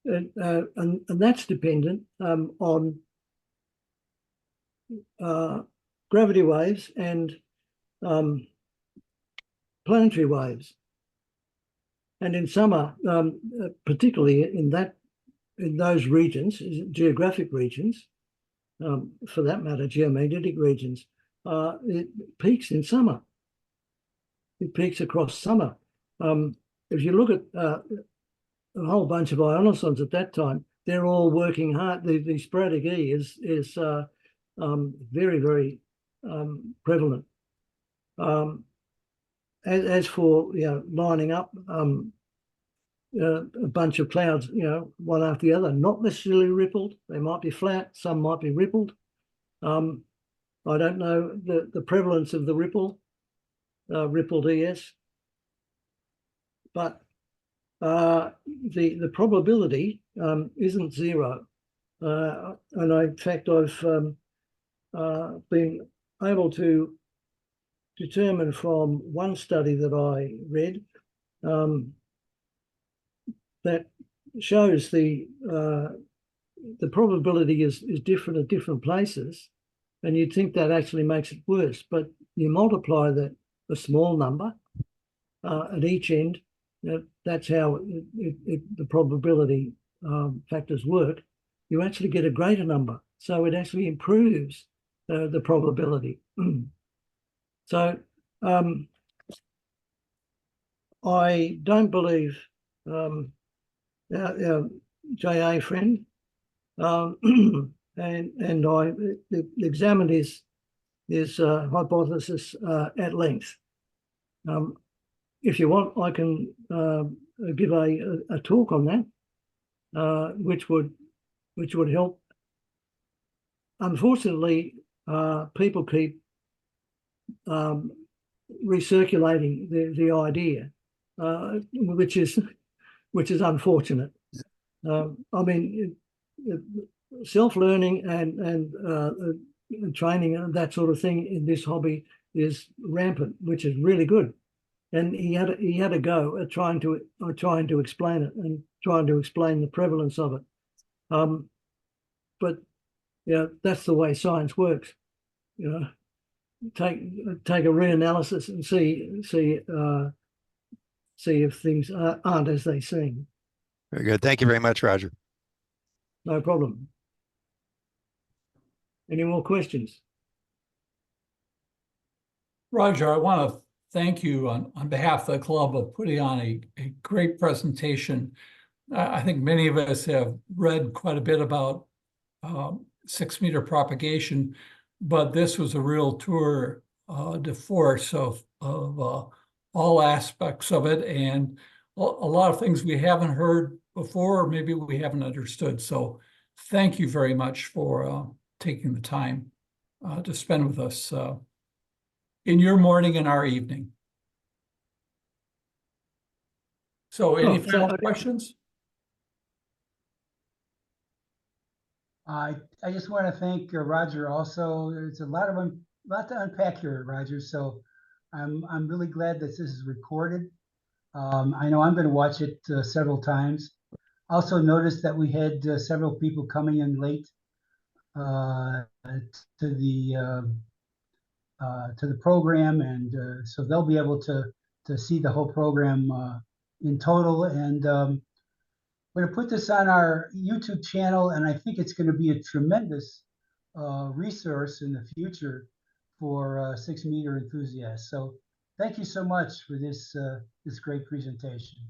C: and that's dependent on gravity waves and planetary waves. And in summer, particularly in those regions, geographic regions, for that matter, geomagnetic regions, it peaks in summer. It peaks across summer. If you look at a whole bunch of ionosons at that time, they're all working hard. The sporadic E is very, very prevalent. As for lining up a bunch of clouds, one after the other, not necessarily rippled. They might be flat. Some might be rippled. I don't know the prevalence of the rippled ES, but the probability isn't zero. And in fact, I've been able to determine from one study that I read that shows the probability is different at different places, and you'd think that actually makes it worse. But you multiply a small number at each end. That's how the probability factors work. You actually get a greater number, so it actually improves the probability. So I don't believe our JA friend, and I examined his hypothesis at length. If you want, I can give a talk on that, which would help. Unfortunately, people keep recirculating the idea, which is unfortunate. I mean, self-learning and training and that sort of thing in this hobby is rampant, which is really good. And he had a go at trying to explain it and trying to explain the prevalence of it. But that's the way science works. Take a reanalysis and see if things aren't as they seem.
E: Very good. Thank you very much, Roger.
C: No problem. Any more questions?
A: Roger, I want to thank you on behalf of the club of putting on a great presentation. I think many of us have read quite a bit about 6-meter propagation, but this was a real tour de force of all aspects of it, and a lot of things we haven't heard before, or maybe we haven't understood. So thank you very much for taking the time to spend with us in your morning and our evening. So any final questions?
B: I just want to thank Roger also. There's a lot to unpack here, Roger. So I'm really glad that this is recorded. I know I'm going to watch it several times. Also noticed that we had several people coming in late to the program, and so they'll be able to see the whole program in total. And we're going to put this on our YouTube channel, and I think it's going to be a tremendous resource in the future for 6-meter enthusiasts. So thank you so much for this great presentation.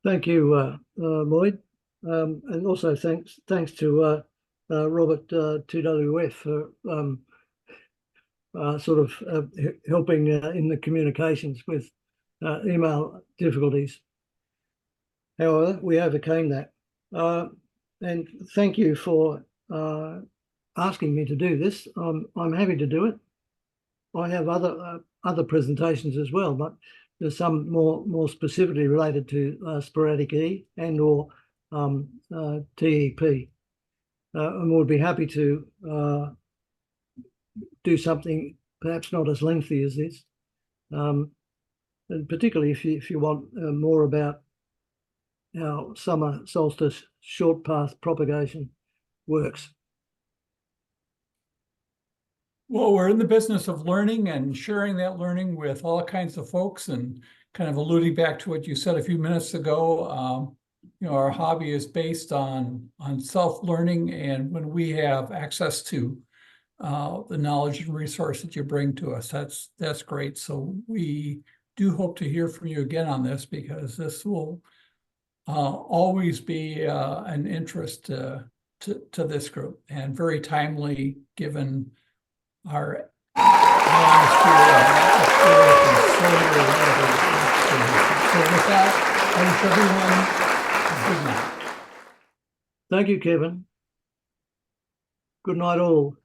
C: Thank you, Lloyd, and also thanks to Robert 2WF for sort of helping in the communications with email difficulties. However, we overcame that. And thank you for asking me to do this. I'm happy to do it. I have other presentations as well, but there's some more specifically related to sporadic E and or TEP. And we'll be happy to do something perhaps not as lengthy as this. And particularly if you want more about our summer solstice short path propagation works.
A: Well, we're in the business of learning and sharing that learning with all kinds of folks, and kind of alluding back to what you said a few minutes ago. Our hobby is based on self-learning, and when we have access to the knowledge and resource that you bring to us, that's great. So we do hope to hear from you again on this, because this will always be an interest to this group, and very timely given our so with that, I wish everyone a good night.
C: Thank you, Kevin. Good night, all.